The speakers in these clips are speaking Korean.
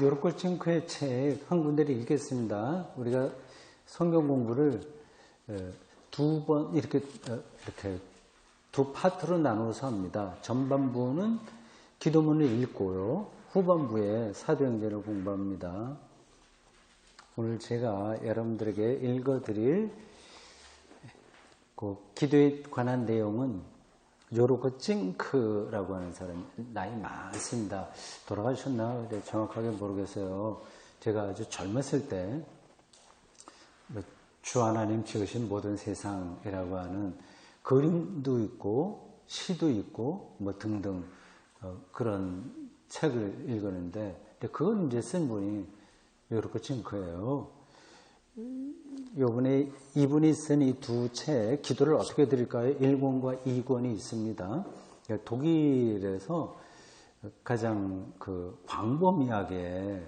요르코친크의 책 한 군데를 읽겠습니다. 우리가 성경 공부를 두 번 이렇게 두 파트로 나누어서 합니다. 전반부는 기도문을 읽고요. 후반부에 사도행전을 공부합니다. 오늘 제가 여러분들에게 읽어드릴 그 기도에 관한 내용은 요르코친크라고 하는 사람, 나이 많습니다. 돌아가셨나? 정확하게 모르겠어요. 제가 아주 젊었을 때 주 하나님 지으신 모든 세상이라고 하는 그림도 있고 시도 있고 뭐 등등 그런 책을 읽었는데 그걸 이제 쓴 분이 요르코친크예요. 요번에 이분이 쓴 이 두 책 기도를 어떻게 드릴까요? 1권과 2권이 있습니다. 독일에서 가장 광범위하게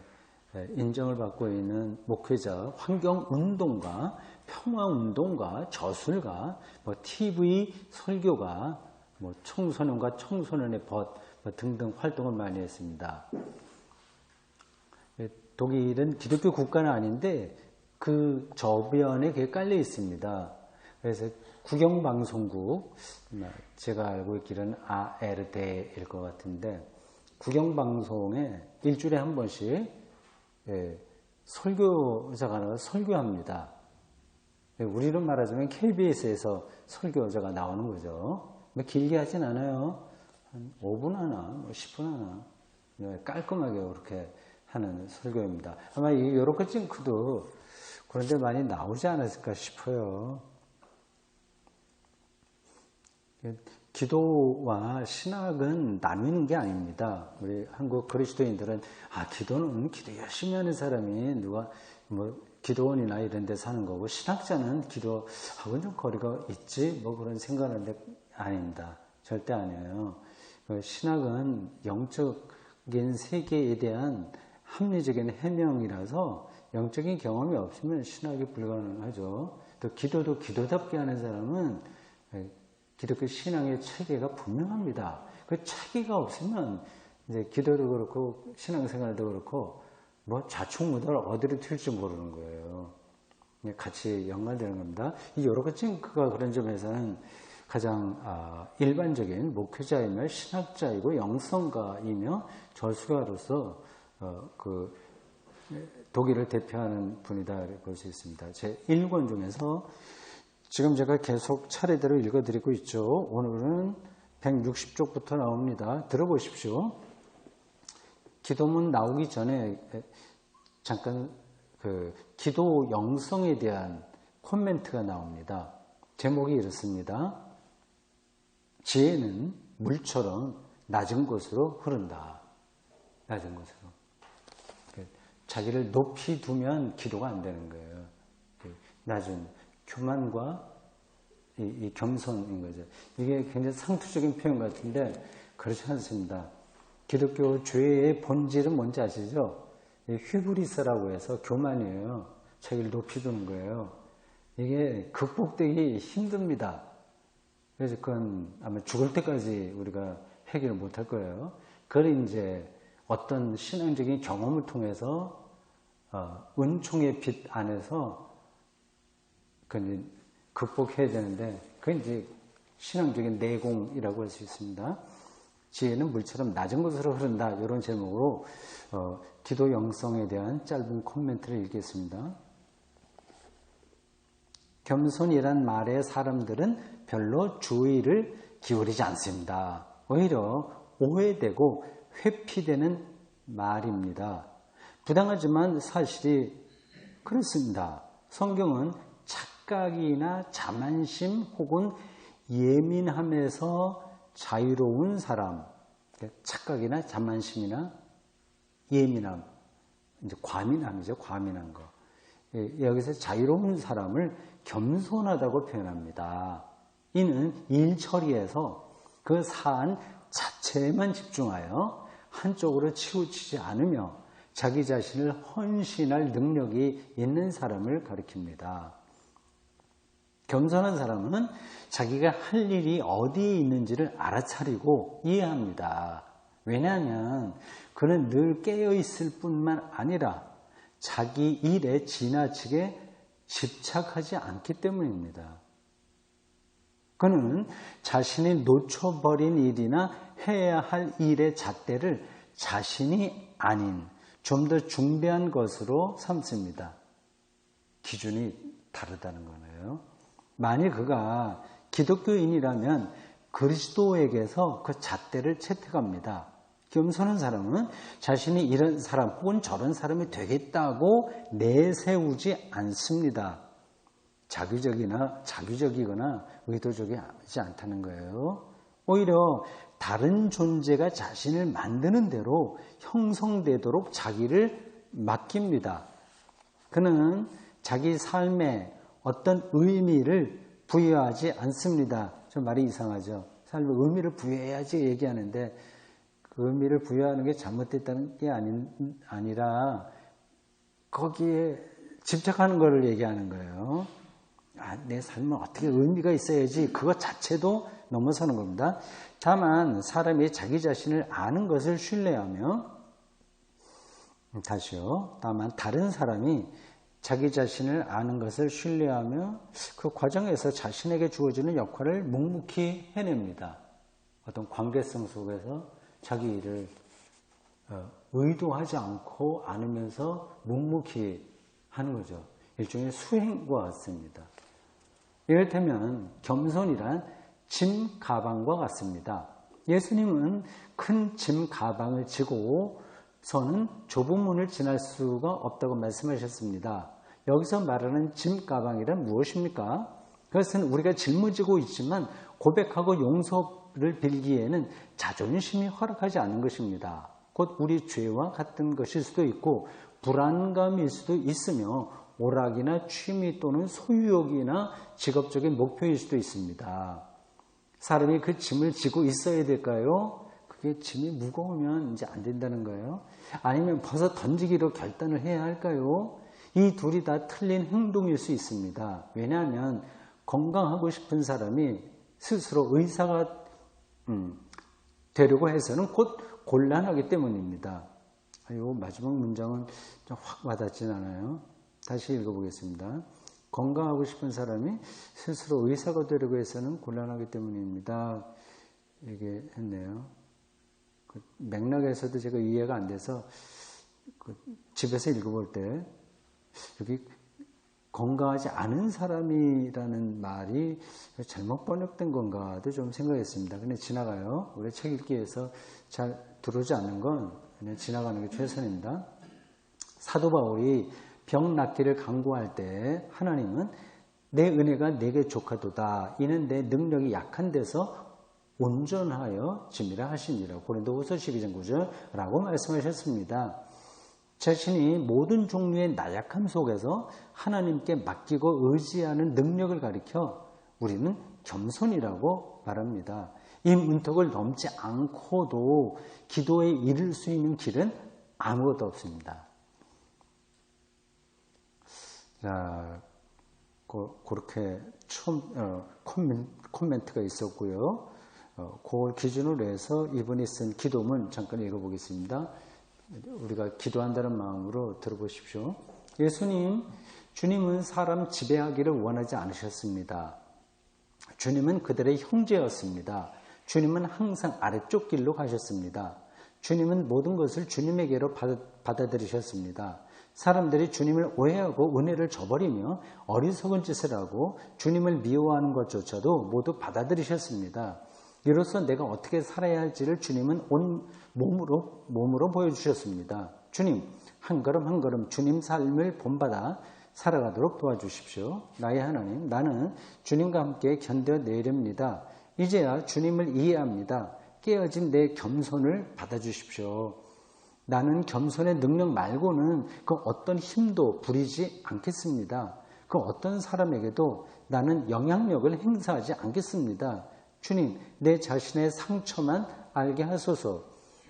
인정을 받고 있는 목회자, 환경운동가, 평화운동가, 저술가, TV 설교가, 청소년과 청소년의 벗 등등 활동을 많이 했습니다. 독일은 기독교 국가는 아닌데 그 저변에 그게 깔려 있습니다. 그래서 국영방송국, 제가 알고 있기로는 ARD일 것 같은데 국영방송에 일주일에 한 번씩 설교자가 나와서 설교합니다. 우리로 말하자면 KBS에서 설교자가 나오는 거죠. 길게 하진 않아요. 한 5분 하나, 10분 하나 깔끔하게 그렇게 하는 설교입니다. 아마 이 요르코친크도 그런데 많이 나오지 않았을까 싶어요. 기도와 신학은 나누는 게 아닙니다. 우리 한국 그리스도인들은 기도는 기도 열심히 하는 사람이 누가 기도원이나 이런 데 사는 거고 신학자는 기도하고는 좀 거리가 있지 그런 생각하는데 아닙니다. 절대 아니에요. 신학은 영적인 세계에 대한 합리적인 해명이라서 영적인 경험이 없으면 신학이 불가능하죠. 또 기도도 기도답게 하는 사람은 기독교 신앙의 체계가 분명합니다. 그 체계가 없으면 이제 기도도 그렇고 신앙생활도 그렇고 좌충우돌 어디로 튈지 모르는 거예요. 같이 연관되는 겁니다. 이 요르코친크가 그런 점에서는 가장 일반적인 목회자이며 신학자이고 영성가이며 저술가로서 독일을 대표하는 분이다 볼 수 있습니다. 제 1권 중에서 지금 제가 계속 차례대로 읽어드리고 있죠. 오늘은 160쪽부터 나옵니다. 들어보십시오. 기도문 나오기 전에 잠깐 기도 영성에 대한 코멘트가 나옵니다. 제목이 이렇습니다. 지혜는 물처럼 낮은 곳으로 흐른다. 낮은 곳으로. 자기를 높이 두면 기도가 안 되는 거예요. 낮은 교만과 이 겸손인 거죠. 이게 굉장히 상투적인 표현 같은데 그렇지 않습니다. 기독교 죄의 본질은 뭔지 아시죠? 휴브리스라고 해서 교만이에요. 자기를 높이 두는 거예요. 이게 극복되기 힘듭니다. 그래서 그건 아마 죽을 때까지 우리가 해결을 못할 거예요. 그걸 이제 어떤 신앙적인 경험을 통해서 은총의 빛 안에서 극복해야 되는데 그건 이제 신앙적인 내공이라고 할 수 있습니다. 지혜는 물처럼 낮은 곳으로 흐른다. 이런 제목으로 기도 영성에 대한 짧은 코멘트를 읽겠습니다. 겸손이란 말에 사람들은 별로 주의를 기울이지 않습니다. 오히려 오해되고 회피되는 말입니다. 부당하지만 사실이 그렇습니다. 성경은 착각이나 자만심 혹은 예민함에서 자유로운 사람, 착각이나 자만심이나 예민함, 이제 과민함이죠. 과민한 거. 여기서 자유로운 사람을 겸손하다고 표현합니다. 이는 일 처리에서 그 사안 자체에만 집중하여 한쪽으로 치우치지 않으며 자기 자신을 헌신할 능력이 있는 사람을 가리킵니다. 겸손한 사람은 자기가 할 일이 어디에 있는지를 알아차리고 이해합니다. 왜냐하면 그는 늘 깨어있을 뿐만 아니라 자기 일에 지나치게 집착하지 않기 때문입니다. 그는 자신이 놓쳐버린 일이나 해야 할 일의 잣대를 자신이 아닌 좀 더 중대한 것으로 삼습니다. 기준이 다르다는 거예요. 만일 그가 기독교인이라면 그리스도에게서 그 잣대를 채택합니다. 겸손한 사람은 자신이 이런 사람 혹은 저런 사람이 되겠다고 내세우지 않습니다. 자기적이거나 의도적이지 않다는 거예요. 오히려 다른 존재가 자신을 만드는 대로 형성되도록 자기를 맡깁니다. 그는 자기 삶에 어떤 의미를 부여하지 않습니다. 좀 말이 이상하죠. 삶에 의미를 부여해야지 얘기하는데 그 의미를 부여하는 게 잘못됐다는 게 아니라 거기에 집착하는 것을 얘기하는 거예요. 내 삶은 어떻게 의미가 있어야지 그것 자체도 넘어서는 겁니다. 다만 사람이 자기 자신을 아는 것을 신뢰하며 다만 다른 사람이 자기 자신을 아는 것을 신뢰하며 그 과정에서 자신에게 주어지는 역할을 묵묵히 해냅니다. 어떤 관계성 속에서 자기 일을 의도하지 않고 않으면서 묵묵히 하는 거죠. 일종의 수행과 같습니다. 이를테면 겸손이란 짐 가방과 같습니다. 예수님은 큰 짐 가방을 지고서는 좁은 문을 지날 수가 없다고 말씀하셨습니다. 여기서 말하는 짐 가방이란 무엇입니까? 그것은 우리가 짊어지고 있지만 고백하고 용서를 빌기에는 자존심이 허락하지 않는 것입니다. 곧 우리 죄와 같은 것일 수도 있고 불안감일 수도 있으며 오락이나 취미 또는 소유욕이나 직업적인 목표일 수도 있습니다. 사람이 그 짐을 지고 있어야 될까요? 그게 짐이 무거우면 이제 안 된다는 거예요. 아니면 벗어 던지기로 결단을 해야 할까요? 이 둘이 다 틀린 행동일 수 있습니다. 왜냐하면 건강하고 싶은 사람이 스스로 의사가 되려고 해서는 곧 곤란하기 때문입니다. 마지막 문장은 좀 확 와닿진 않아요. 다시 읽어보겠습니다. 건강하고 싶은 사람이 스스로 의사가 되려고 해서는 곤란하기 때문입니다. 얘기했네요. 그 맥락에서도 제가 이해가 안 돼서 집에서 읽어볼 때 여기 건강하지 않은 사람이라는 말이 잘못 번역된 건가도 좀 생각했습니다. 근데 지나가요. 우리 책 읽기에서 잘 들어오지 않는 건 그냥 지나가는 게 최선입니다. 사도 바울이 병 낫기를 간구할 때 하나님은 내 은혜가 내게 족하도다. 이는 내 능력이 약한 데서 온전하여 짐이라 하시니라. 고린도후서 12장 9절라고 말씀하셨습니다. 자신이 모든 종류의 나약함 속에서 하나님께 맡기고 의지하는 능력을 가리켜 우리는 겸손이라고 말합니다. 이 문턱을 넘지 않고도 기도에 이를 수 있는 길은 아무것도 없습니다. 자, 그렇게 코멘트가 있었고요. 그걸 기준으로 해서 이분이 쓴 기도문 잠깐 읽어보겠습니다. 우리가 기도한다는 마음으로 들어보십시오. 주님은 사람 지배하기를 원하지 않으셨습니다. 주님은 그들의 형제였습니다. 주님은 항상 아래쪽 길로 가셨습니다. 주님은 모든 것을 주님에게로 받아들이셨습니다. 사람들이 주님을 오해하고 은혜를 저버리며 어리석은 짓을 하고 주님을 미워하는 것조차도 모두 받아들이셨습니다. 이로써 내가 어떻게 살아야 할지를 주님은 온 몸으로 보여주셨습니다. 주님, 한 걸음 한 걸음 주님 삶을 본받아 살아가도록 도와주십시오. 나의 하나님, 나는 주님과 함께 견뎌내렵니다. 이제야 주님을 이해합니다. 깨어진 내 겸손을 받아주십시오. 나는 겸손의 능력 말고는 그 어떤 힘도 부리지 않겠습니다. 그 어떤 사람에게도 나는 영향력을 행사하지 않겠습니다. 주님, 내 자신의 상처만 알게 하소서.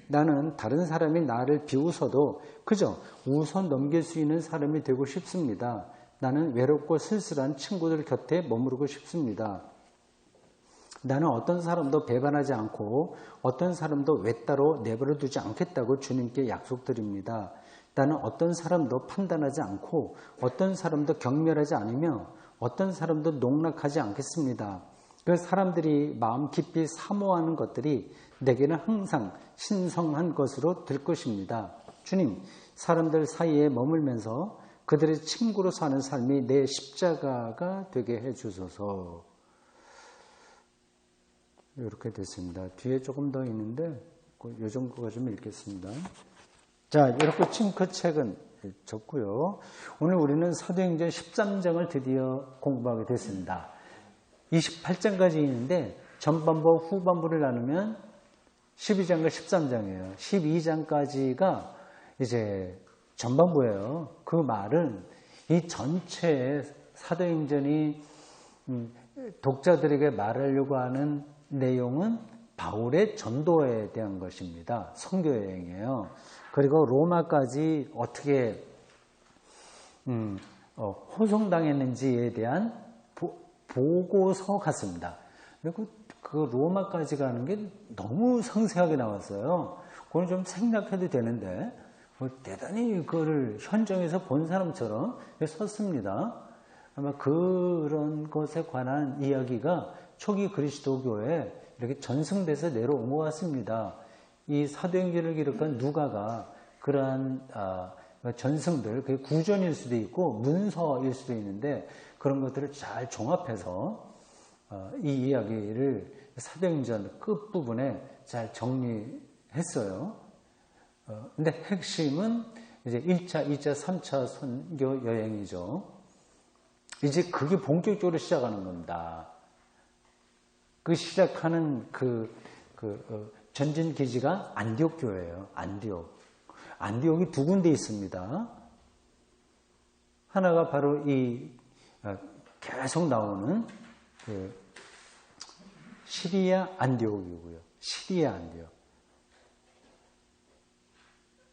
나는 다른 사람이 나를 비웃어도 그저 웃어 넘길 수 있는 사람이 되고 싶습니다. 나는 외롭고 쓸쓸한 친구들 곁에 머무르고 싶습니다. 나는 어떤 사람도 배반하지 않고 어떤 사람도 외따로 내버려 두지 않겠다고 주님께 약속드립니다. 나는 어떤 사람도 판단하지 않고 어떤 사람도 경멸하지 않으며 어떤 사람도 농락하지 않겠습니다. 그 사람들이 마음 깊이 사모하는 것들이 내게는 항상 신성한 것으로 될 것입니다. 주님, 사람들 사이에 머물면서 그들의 친구로 사는 삶이 내 십자가가 되게 해주소서. 이렇게 됐습니다. 뒤에 조금 더 있는데 이 정도가 좀 읽겠습니다. 자, 이렇게 칭크책은 적고요. 오늘 우리는 사도행전 13장을 드디어 공부하게 됐습니다. 28장까지 있는데 전반부 후반부를 나누면 12장과 13장이에요. 12장까지가 이제 전반부예요. 그 말은 이 전체 사도행전이 독자들에게 말하려고 하는 내용은 바울의 전도에 대한 것입니다. 선교 여행이에요. 그리고 로마까지 어떻게 호송당했는지에 대한 보고서 같습니다. 그리고 그 로마까지 가는 게 너무 상세하게 나왔어요. 그건 좀 생략해도 되는데 대단히 그거를 현장에서 본 사람처럼 썼습니다. 아마 그런 것에 관한 이야기가 초기 그리스도교에 이렇게 전승돼서 내려온 것 같습니다. 이 사도행전을 기록한 누가가 그러한 전승들, 그게 구전일 수도 있고 문서일 수도 있는데 그런 것들을 잘 종합해서 이 이야기를 사도행전 끝부분에 잘 정리했어요. 근데 핵심은 이제 1차, 2차, 3차 선교 여행이죠. 이제 그게 본격적으로 시작하는 겁니다. 그 시작하는 전진 기지가 안디옥 교회예요. 안디옥이 두 군데 있습니다. 하나가 바로 이 계속 나오는 시리아 안디옥이고요. 시리아 안디옥.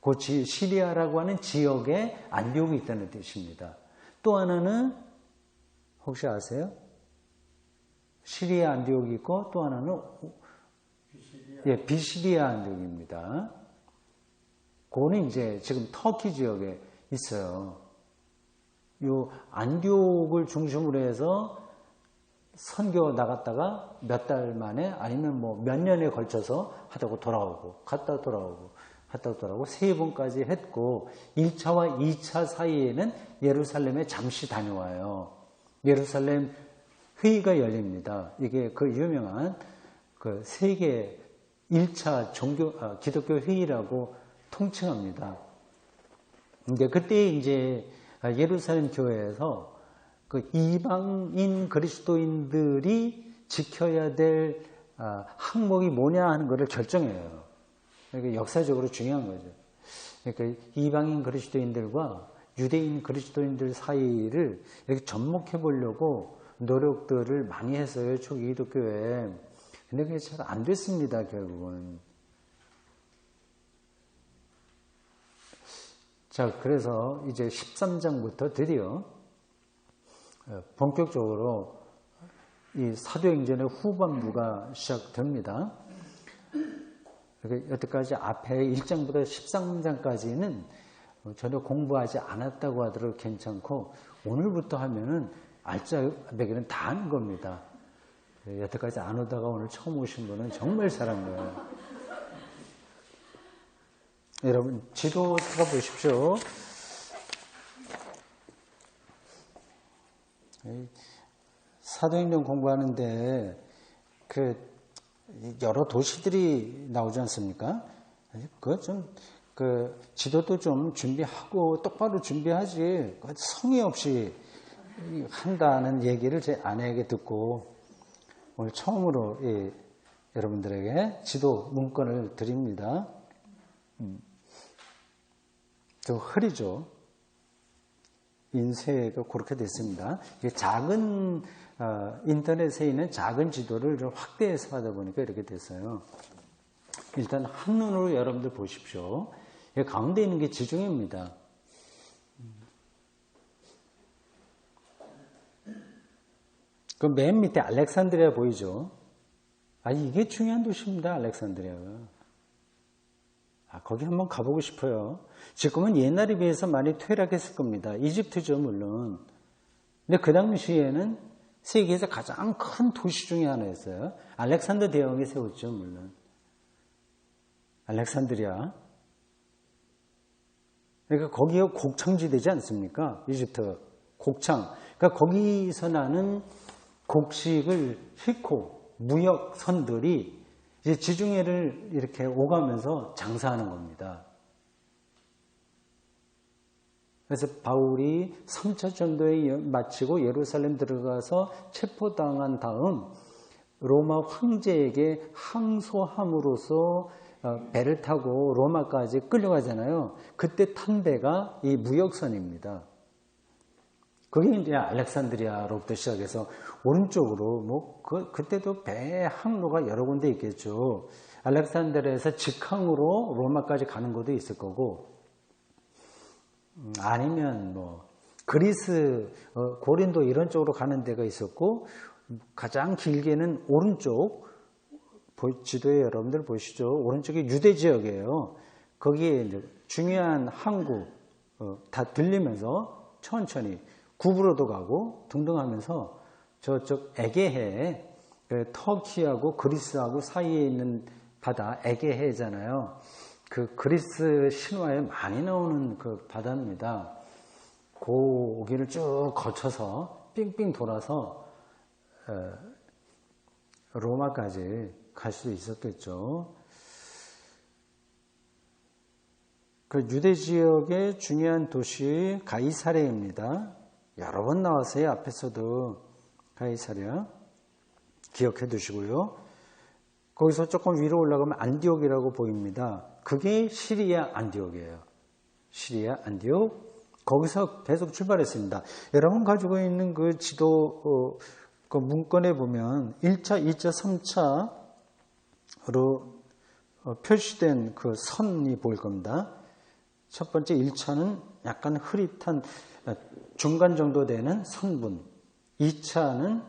그 시리아라고 하는 지역에 안디옥이 있다는 뜻입니다. 또 하나는 혹시 아세요? 시리아 안디옥이 있고 또 하나는 비시리아 안디옥입니다. 그거는 이제 지금 터키 지역에 있어요. 요 안디옥을 중심으로 해서 선교 나갔다가 몇 달 만에 아니면 뭐 몇 년에 걸쳐서 하다고 돌아오고 갔다 돌아오고 갔다 돌아오고 3번까지 했고 1차와 2차 사이에는 예루살렘에 잠시 다녀와요. 예루살렘 회의가 열립니다. 이게 그 유명한 그 세계 1차 기독교 회의라고 통칭합니다. 근데 그때 이제 예루살렘 교회에서 그 이방인 그리스도인들이 지켜야 될 항목이 뭐냐 하는 것을 결정해요. 그러니까 역사적으로 중요한 거죠. 그러니까 이방인 그리스도인들과 유대인 그리스도인들 사이를 이렇게 접목해 보려고 노력들을 많이 했어요. 초기 기독교에. 근데 그게 잘 안 됐습니다. 결국은. 자, 그래서 이제 13장부터 드디어 본격적으로 이 사도행전의 후반부가 시작됩니다. 여태까지 앞에 1장부터 13장까지는 전혀 공부하지 않았다고 하더라도 괜찮고 오늘부터 하면은 알짜배기는 다 아는 겁니다. 여태까지 안 오다가 오늘 처음 오신 분은 정말 잘한 거예요. 여러분 지도 찾아보십시오. 사도행전 공부하는데 여러 도시들이 나오지 않습니까? 지도도 좀 준비하고 똑바로 준비하지 성의 없이 한다는 얘기를 제 아내에게 듣고 오늘 처음으로 여러분들에게 지도 문건을 드립니다. 저 흐리죠. 인쇄가 그렇게 됐습니다. 작은 인터넷에 있는 작은 지도를 좀 확대해서 하다 보니까 이렇게 됐어요. 일단 한눈으로 여러분들 보십시오. 가운데 있는 게 지중해입니다. 그 맨 밑에 알렉산드리아 보이죠? 이게 중요한 도시입니다. 알렉산드리아가. 거기 한번 가보고 싶어요. 지금은 옛날에 비해서 많이 퇴락했을 겁니다. 이집트죠, 물론. 근데 그 당시에는 세계에서 가장 큰 도시 중에 하나였어요. 알렉산더 대왕이 세웠죠, 물론. 알렉산드리아. 그러니까 거기가 곡창지대지 않습니까? 이집트 곡창. 그러니까 거기서 나는 곡식을 싣고 무역선들이 이제 지중해를 이렇게 오가면서 장사하는 겁니다. 그래서 바울이 3차 전도에 마치고 예루살렘 들어가서 체포당한 다음 로마 황제에게 항소함으로써 배를 타고 로마까지 끌려가잖아요. 그때 탄 배가 이 무역선입니다. 그게 이제 알렉산드리아로부터 시작해서 오른쪽으로 그때도 배 항로가 여러 군데 있겠죠. 알렉산드리아에서 직항으로 로마까지 가는 것도 있을 거고, 아니면 그리스, 고린도 이런 쪽으로 가는 데가 있었고, 가장 길게는 오른쪽, 지도에 여러분들 보시죠. 오른쪽이 유대 지역이에요. 거기에 이제 중요한 항구 다 들리면서 천천히 구부로도 가고 등등 하면서 저쪽 에게해, 터키하고 그리스하고 사이에 있는 바다 에게해잖아요. 그 그리스 신화에 많이 나오는 그 바다입니다. 고기를 쭉 거쳐서 삥삥 돌아서 로마까지 갈 수도 있었겠죠. 그 유대 지역의 중요한 도시 가이사랴입니다. 여러 번 나왔어요. 앞에서도 가이사랴 기억해 두시고요. 거기서 조금 위로 올라가면 안디옥이라고 보입니다. 그게 시리아 안디옥이에요. 시리아 안디옥. 거기서 계속 출발했습니다. 여러분 가지고 있는 그 지도 그 문건에 보면 1차, 2차, 3차로 표시된 그 선이 보일 겁니다. 첫 번째 1차는 약간 흐릿한 중간 정도 되는 선분, 2차는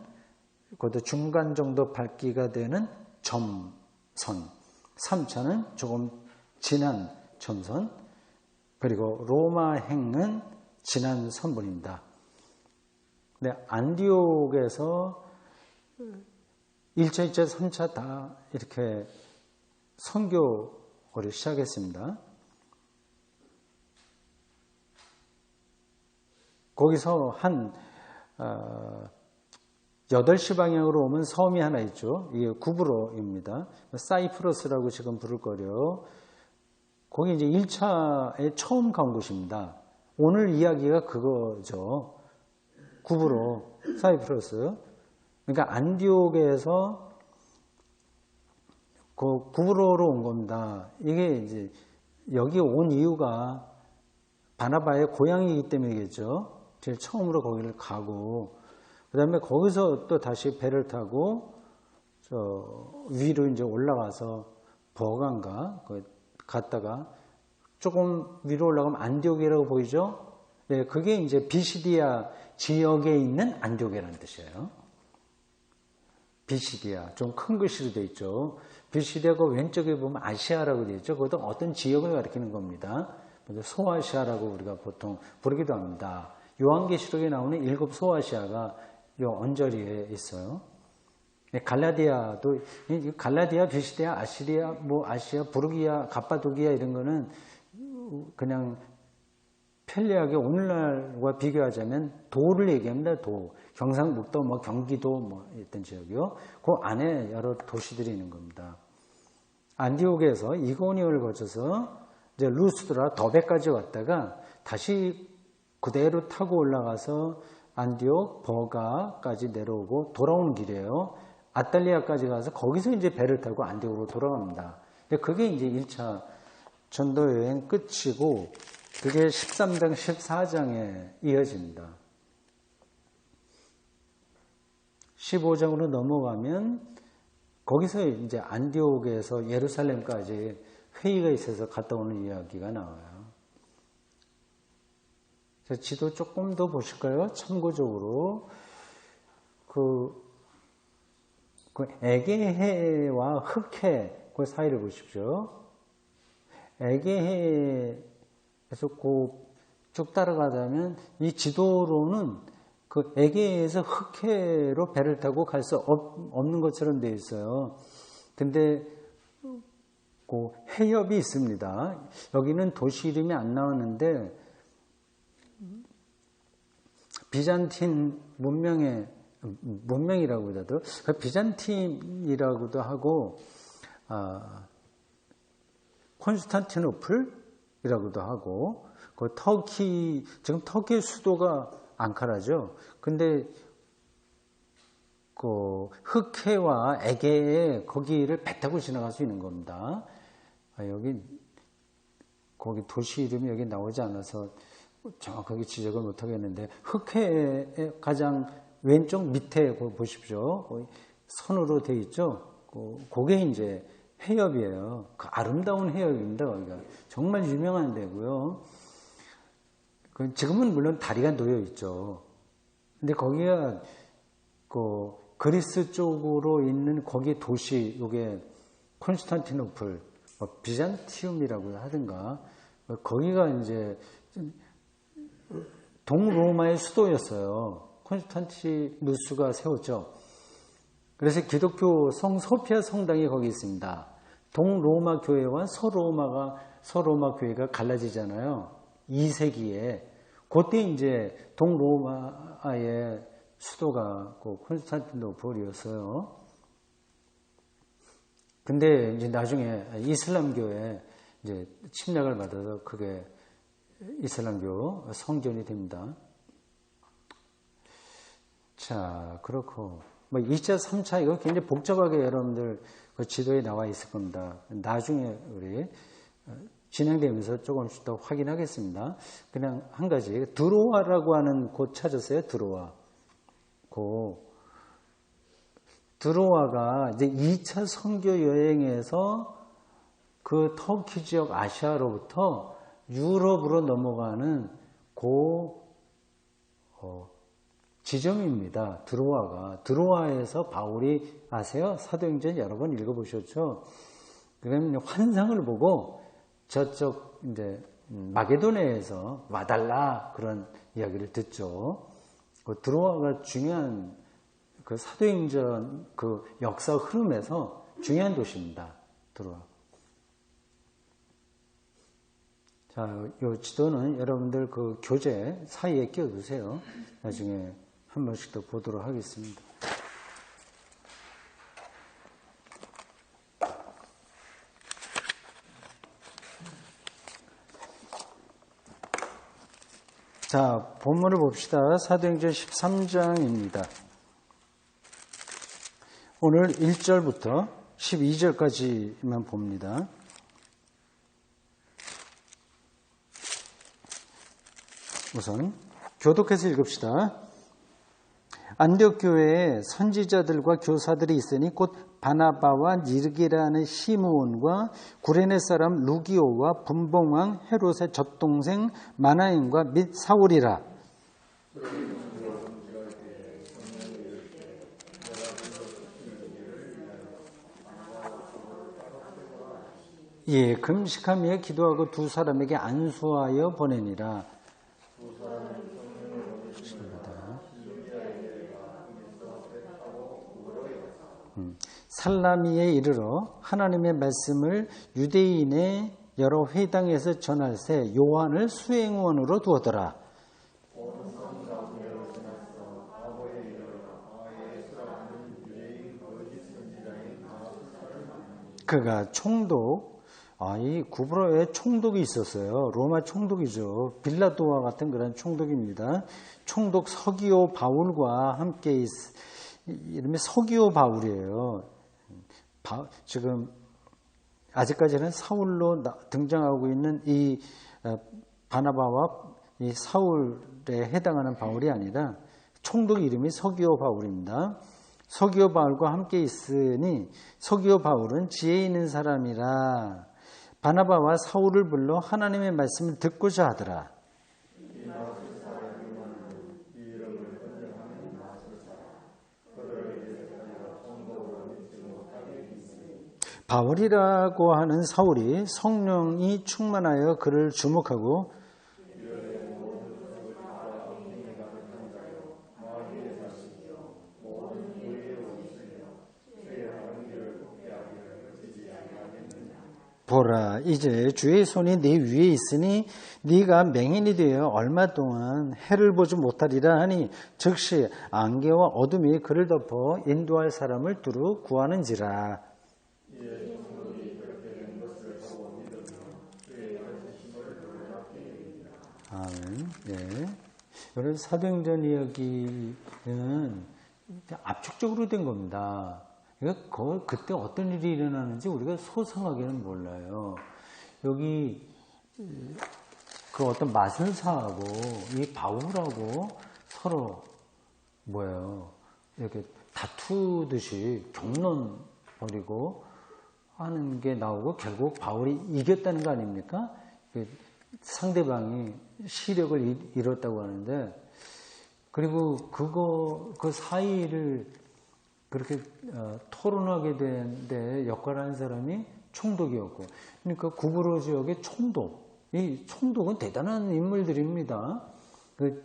그것도 중간 정도 밝기가 되는 점선, 3차는 조금 진한 점선, 그리고 로마행은 진한 선분입니다. 근데 안디옥에서 1차, 2차, 3차 다 이렇게 선교를 시작했습니다. 거기서 한 8시 방향으로 오면 섬이 하나 있죠. 이게 구브로입니다. 사이프러스라고 지금 부를 거래요. 거기 이제 1차에 처음 간 곳입니다. 오늘 이야기가 그거죠. 구브로, 사이프러스. 그러니까 안디옥에서 그 구브로로 온 겁니다. 이게 이제 여기 온 이유가 바나바의 고향이기 때문이겠죠. 제일 처음으로 거기를 가고, 그 다음에 거기서 또 다시 배를 타고, 위로 이제 올라가서 버간가, 갔다가 조금 위로 올라가면 안디옥이라고 보이죠? 네, 그게 이제 비시디아 지역에 있는 안디옥이라는 뜻이에요. 비시디아, 좀 큰 글씨로 되어 있죠. 비시디아가 왼쪽에 보면 아시아라고 되어 있죠. 그것도 어떤 지역을 가리키는 겁니다. 소아시아라고 우리가 보통 부르기도 합니다. 요한계시록에 나오는 7 소아시아가 요 언저리에 있어요. 갈라디아도, 갈라디아, 비시디아, 아시리아, 아시아, 부르기아, 갑바도기아 이런 거는 그냥 편리하게 오늘날과 비교하자면 도를 얘기합니다. 도. 경상북도, 경기도 있던 지역이요. 그 안에 여러 도시들이 있는 겁니다. 안디옥에서 이고니온을 거쳐서 이제 루스드라, 더베까지 왔다가 다시 그대로 타고 올라가서 안디옥, 버가까지 내려오고 돌아오는 길이에요. 아탈리아까지 가서 거기서 이제 배를 타고 안디옥으로 돌아갑니다. 근데 그게 이제 1차 전도 여행 끝이고 그게 13장, 14장에 이어집니다. 15장으로 넘어가면 거기서 이제 안디옥에서 예루살렘까지 회의가 있어서 갔다 오는 이야기가 나와요. 지도 조금 더 보실까요? 참고적으로 그 에게해와 흑해 그 사이를 보십시오. 에게해에서 쭉 따라가자면 이 지도로는 그 에게해에서 흑해로 배를 타고 갈 수 없는 것처럼 되어 있어요. 근데 그 해협이 있습니다. 여기는 도시 이름이 안 나오는데 비잔틴 문명이라고 해도 비잔틴이라고도 하고 콘스탄티노플이라고도 하고 그 터키 지금 터키의 수도가 앙카라죠. 근데 그 흑해와 에게해 거기를 배 타고 지나갈 수 있는 겁니다. 여기 거기 도시 이름이 여기 나오지 않아서 정확하게 지적을 못 하겠는데 흑해의 가장 왼쪽 밑에 보십시오. 선으로 되어 있죠. 그게 이제 해협이에요. 그 아름다운 해협입니다. 거기가 정말 유명한 데고요. 지금은 물론 다리가 놓여 있죠. 근데 거기가 그 그리스 쪽으로 있는 거기 도시, 요게 콘스탄티노플, 비잔티움이라고 하든가, 거기가 이제 동로마의 수도였어요. 콘스탄티누스가 세웠죠. 그래서 기독교 성 소피아 성당이 거기 있습니다. 동로마 교회와 서로마 교회가 갈라지잖아요. 2세기에. 그때 이제 동로마의 수도가 콘스탄티노플이었어요. 근데 이제 나중에 이슬람교에 이제 침략을 받아서 그게 이슬람교 성전이 됩니다. 자, 그렇고 2차, 3차 이거 굉장히 복잡하게 여러분들 그 지도에 나와 있을 겁니다. 나중에 우리 진행되면서 조금씩 더 확인하겠습니다. 그냥 한 가지 드로아라고 하는 곳 찾았어요. 드로아가 이제 2차 선교 여행에서 그 터키 지역 아시아로부터 유럽으로 넘어가는 지점입니다. 드로아에서 바울이 아세요? 사도행전 여러 번 읽어보셨죠? 그러면 환상을 보고 저쪽 이제 마게도네에서 와달라 그런 이야기를 듣죠. 드로아가 중요한 그 사도행전 그 역사 흐름에서 중요한 도시입니다. 드로아. 자, 이 지도는 여러분들 그 교재 사이에 끼워두세요. 나중에 한 번씩 더 보도록 하겠습니다. 자, 본문을 봅시다. 사도행전 13장입니다. 오늘 1절부터 12절까지만 봅니다. 우선 교독해서 읽읍시다. 안디옥 교회에 선지자들과 교사들이 있으니 곧 바나바와 니르기라는 시므온과 구레네 사람 루기오와 분봉왕 헤롯의 젖동생 마나임과 및 사울이라. 예, 금식하며 기도하고 두 사람에게 안수하여 보내니라. 살라미에 이르러 하나님의 말씀을 유대인의 여러 회당에서 전할새 요한을 수행원으로 두었더라. 그가 총독, 이 구브로에 총독이 있었어요. 로마 총독이죠. 빌라도와 같은 그런 총독입니다. 총독 서기오 바울과 함께 이름이 서기오 바울이에요. 지금 아직까지는 사울로 등장하고 있는 이 바나바와 이 사울에 해당하는 바울이 아니라 총독 이름이 서기오 바울입니다. 서기오 바울과 함께 있으니 서기오 바울은 지혜 있는 사람이라 바나바와 사울을 불러 하나님의 말씀을 듣고자 하더라. 바울이라고 하는 사울이 성령이 충만하여 그를 주목하고 보라, 이제 주의 손이 네 위에 있으니 네가 맹인이 되어 얼마 동안 해를 보지 못하리라 하니 즉시 안개와 어둠이 그를 덮어 인도할 사람을 두루 구하는지라. 아멘. 예. 이런 사도행전 이야기는 압축적으로 된 겁니다. 그러니까 그때 어떤 일이 일어나는지 우리가 소상하게는 몰라요. 여기 그 어떤 마술사하고 이 바울하고 서로 뭐예요? 이렇게 다투듯이 경론 벌이고 하는 게 나오고 결국 바울이 이겼다는 거 아닙니까? 상대방이 시력을 잃었다고 하는데, 그리고 그 사이를 그렇게 토론하게 되는데 역할을 한 사람이 총독이었고, 그러니까 구브로 지역의 총독, 이 총독은 대단한 인물들입니다. 그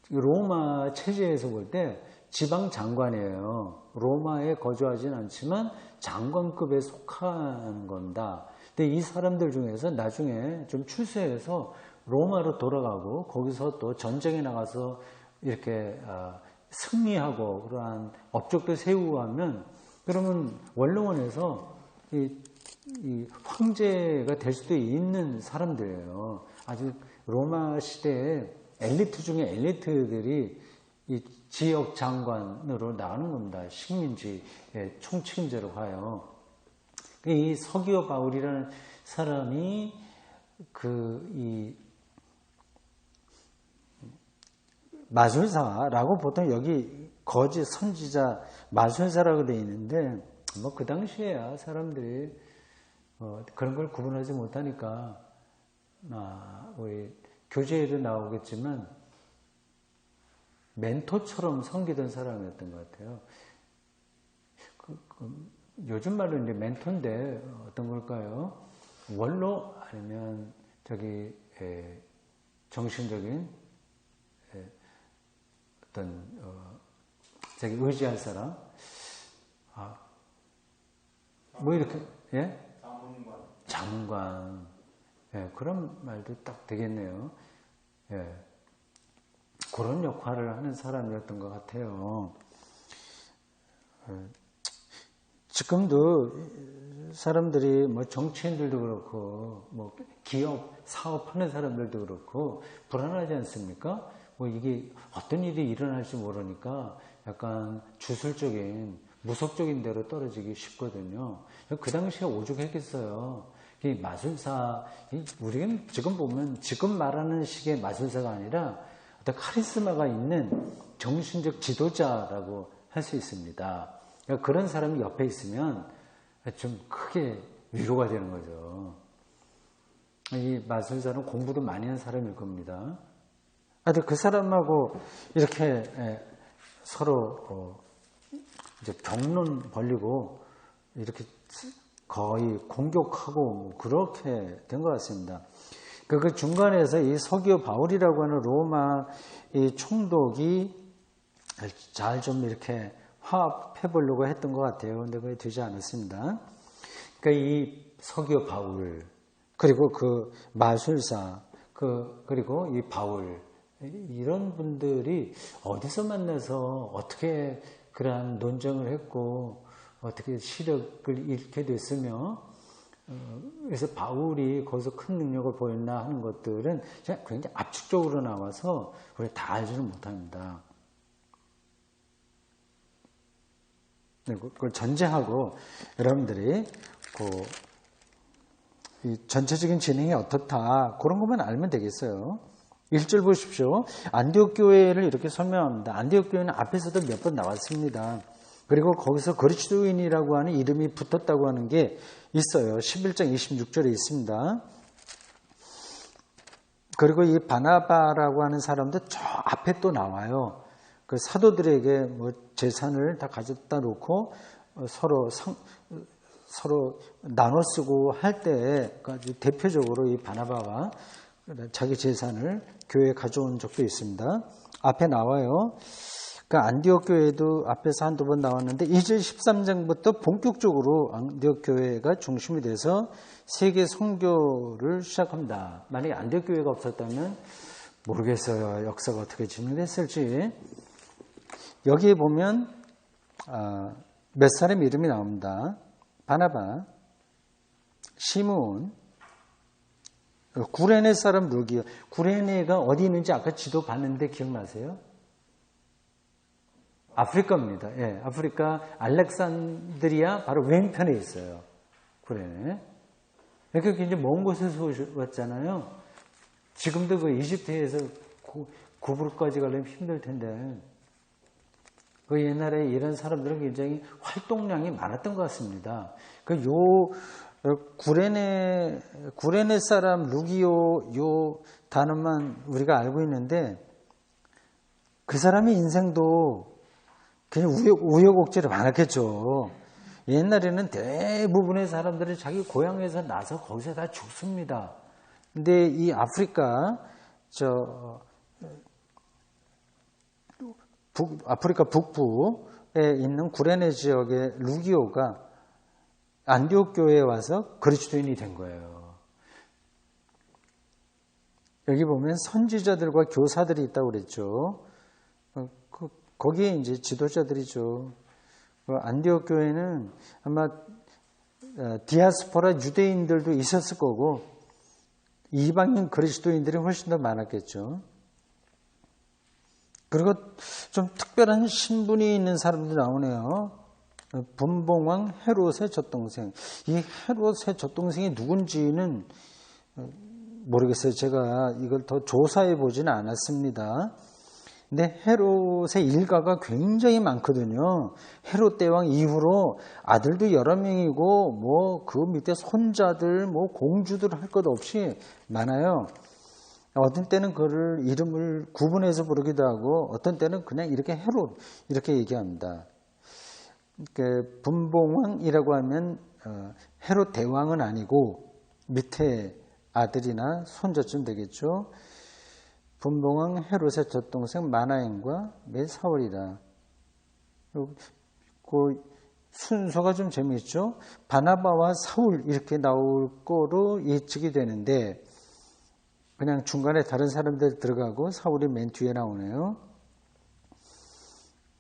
로마 체제에서 볼 때 지방 장관이에요. 로마에 거주하진 않지만 장관급에 속하는 겁니다. 근데 이 사람들 중에서 나중에 좀 출세해서 로마로 돌아가고 거기서 또 전쟁에 나가서 이렇게 승리하고 그러한 업적도 세우고 하면, 그러면 원로원에서 이 황제가 될 수도 있는 사람들이에요. 아주 로마 시대에 엘리트 중에 엘리트들이 이 지역 장관으로 나오는 겁니다. 식민지의 총책임자로 가요. 이 서기오 바울이라는 사람이 이 마술사라고 보통 여기 거짓 선지자 마술사라고 되어 있는데, 뭐 그 당시에야 사람들이 그런 걸 구분하지 못하니까 우리 교재에도 나오겠지만 멘토처럼 섬기던 사람이었던 것 같아요. 요즘 말로 이제 멘토인데 어떤 걸까요? 원로 아니면 정신적인 어떤 자기 의지할 사람, 뭐 이렇게 자문관, 그런 말도 딱 되겠네요. 그런 역할을 하는 사람이었던 것 같아요. 지금도 사람들이 뭐 정치인들도 그렇고 뭐 기업 사업하는 사람들도 그렇고 불안하지 않습니까? 뭐 이게 어떤 일이 일어날지 모르니까 약간 주술적인 무속적인 대로 떨어지기 쉽거든요. 그 당시에 오죽했겠어요. 이 마술사, 우리는 지금 보면 지금 말하는 식의 마술사가 아니라 어떤 카리스마가 있는 정신적 지도자라고 할 수 있습니다. 그러니까 그런 사람이 옆에 있으면 좀 크게 위로가 되는 거죠. 이 마술사는 공부도 많이 한 사람일 겁니다. 하여튼 그 사람하고 이렇게 서로 이제 경론 벌리고 이렇게 거의 공격하고 뭐 그렇게 된 것 같습니다. 그 중간에서 이 서기오 바울이라고 하는 로마 이 총독이 잘 좀 이렇게 화합해 보려고 했던 것 같아요. 근데 그게 되지 않았습니다. 그러니까 이 서기오 바울, 그리고 그 마술사, 그리고 이 바울, 이런 분들이 어디서 만나서 어떻게 그러한 논쟁을 했고 어떻게 시력을 잃게 됐으며, 그래서 바울이 거기서 큰 능력을 보였나 하는 것들은 굉장히 압축적으로 나와서 우리가 다 알지는 못합니다. 그걸 전제하고 여러분들이 이 전체적인 진행이 어떻다, 그런 것만 알면 되겠어요. 1절 보십시오. 안디옥 교회를 이렇게 설명합니다. 안디옥 교회는 앞에서도 몇 번 나왔습니다. 그리고 거기서 그리스도인이라고 하는 이름이 붙었다고 하는 게 있어요. 11장 26절에 있습니다. 그리고 이 바나바라고 하는 사람도 저 앞에 또 나와요. 그 사도들에게 뭐 재산을 다 가져다 놓고 서로 서로 나눠 쓰고 할 때 대표적으로 이 바나바가 자기 재산을 교회에 가져온 적도 있습니다. 앞에 나와요. 그러니까 안디옥 교회도 앞에서 한두 번 나왔는데 2절 13장부터 본격적으로 안디옥 교회가 중심이 돼서 세계 선교를 시작합니다. 만약에 안디옥 교회가 없었다면 모르겠어요. 역사가 어떻게 진행됐을지. 여기에 보면 몇 사람 이름이 나옵니다. 바나바, 시므온, 구레네 사람 루기오. 구레네가 어디 있는지 아까 지도 봤는데 기억나세요? 아프리카입니다. 예, 아프리카 알렉산드리아 바로 왼편에 있어요. 구레네. 이렇게 굉장히 먼 곳에서 왔잖아요. 지금도 그 이집트에서 구부르까지 가려면 힘들 텐데. 그 옛날에 이런 사람들은 굉장히 활동량이 많았던 것 같습니다. 구레네 사람 루기오 요 단어만 우리가 알고 있는데 그 사람의 인생도 그냥 우여곡절이 많았겠죠. 옛날에는 대부분의 사람들이 자기 고향에서 나서 거기서 다 죽습니다. 근데 이 아프리카 아프리카 북부에 있는 구레네 지역의 루기오가 안디옥 교회에 와서 그리스도인이 된 거예요. 여기 보면 선지자들과 교사들이 있다고 그랬죠. 거기에 이제 지도자들이죠. 안디옥 교회는 아마 디아스포라 유대인들도 있었을 거고 이방인 그리스도인들이 훨씬 더 많았겠죠. 그리고 좀 특별한 신분이 있는 사람들이 나오네요. 분봉왕 헤롯의 젖동생. 이 헤롯의 젖동생이 누군지는 모르겠어요. 제가 이걸 더 조사해 보지는 않았습니다. 근데 헤롯의 일가가 굉장히 많거든요. 헤롯 대왕 이후로 아들도 여러 명이고 뭐 그 밑에 손자들 뭐 공주들 할 것 없이 많아요. 어떤 때는 그를 이름을 구분해서 부르기도 하고 어떤 때는 그냥 이렇게 헤롯 이렇게 얘기합니다. 분봉왕이라고 하면 헤롯 대왕은 아니고 밑에 아들이나 손자쯤 되겠죠. 분봉왕 헤롯의 젖동생 마나행과 메사월이다. 그 순서가 좀 재미있죠. 바나바와 사울 이렇게 나올 거로 예측이 되는데 그냥 중간에 다른 사람들 들어가고 사울이 맨 뒤에 나오네요.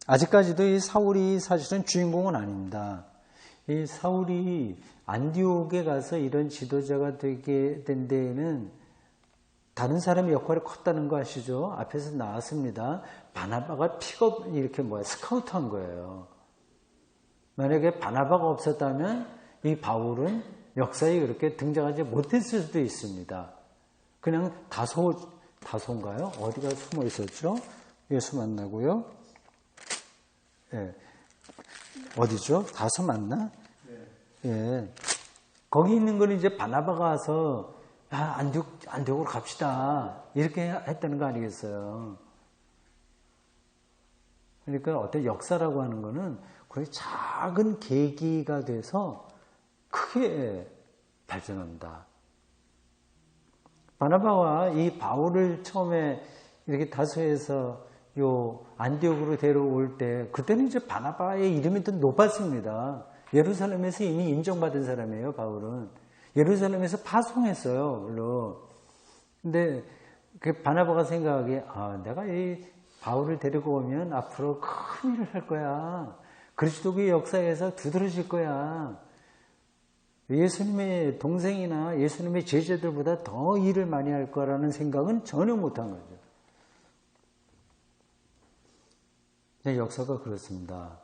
아직까지도 이 사울이 사실은 주인공은 아닙니다. 이 사울이 안디옥에 가서 이런 지도자가 되게 된 데에는 다른 사람의 역할이 컸다는 거 아시죠? 앞에서 나왔습니다. 바나바가 픽업 이렇게 스카우트한 거예요. 만약에 바나바가 없었다면 이 바울은 역사에 그렇게 등장하지 못했을 수도 있습니다. 그냥 다소인가요? 어디가 숨어 있었죠? 예수 만나고요. 예. 어디죠? 다소 맞나? 예. 거기 있는 거는 이제 바나바가 와서 안디옥으로 갑시다. 이렇게 했다는 거 아니겠어요? 그러니까 어떤 역사라고 하는 거는 거의 작은 계기가 돼서 크게 발전한다. 바나바와 이 바울을 처음에 이렇게 다소에서 요 안디옥으로 데려올 때 그때는 이제 바나바의 이름이 더 높았습니다. 예루살렘에서 이미 인정받은 사람이에요. 바울은 예루살렘에서 파송했어요. 물론. 근데 그 바나바가 생각하기에 내가 이 바울을 데리고 오면 앞으로 큰 일을 할 거야. 그리스도의 역사에서 두드러질 거야. 예수님의 동생이나 예수님의 제자들보다 더 일을 많이 할 거라는 생각은 전혀 못한 거죠. 역사가 그렇습니다.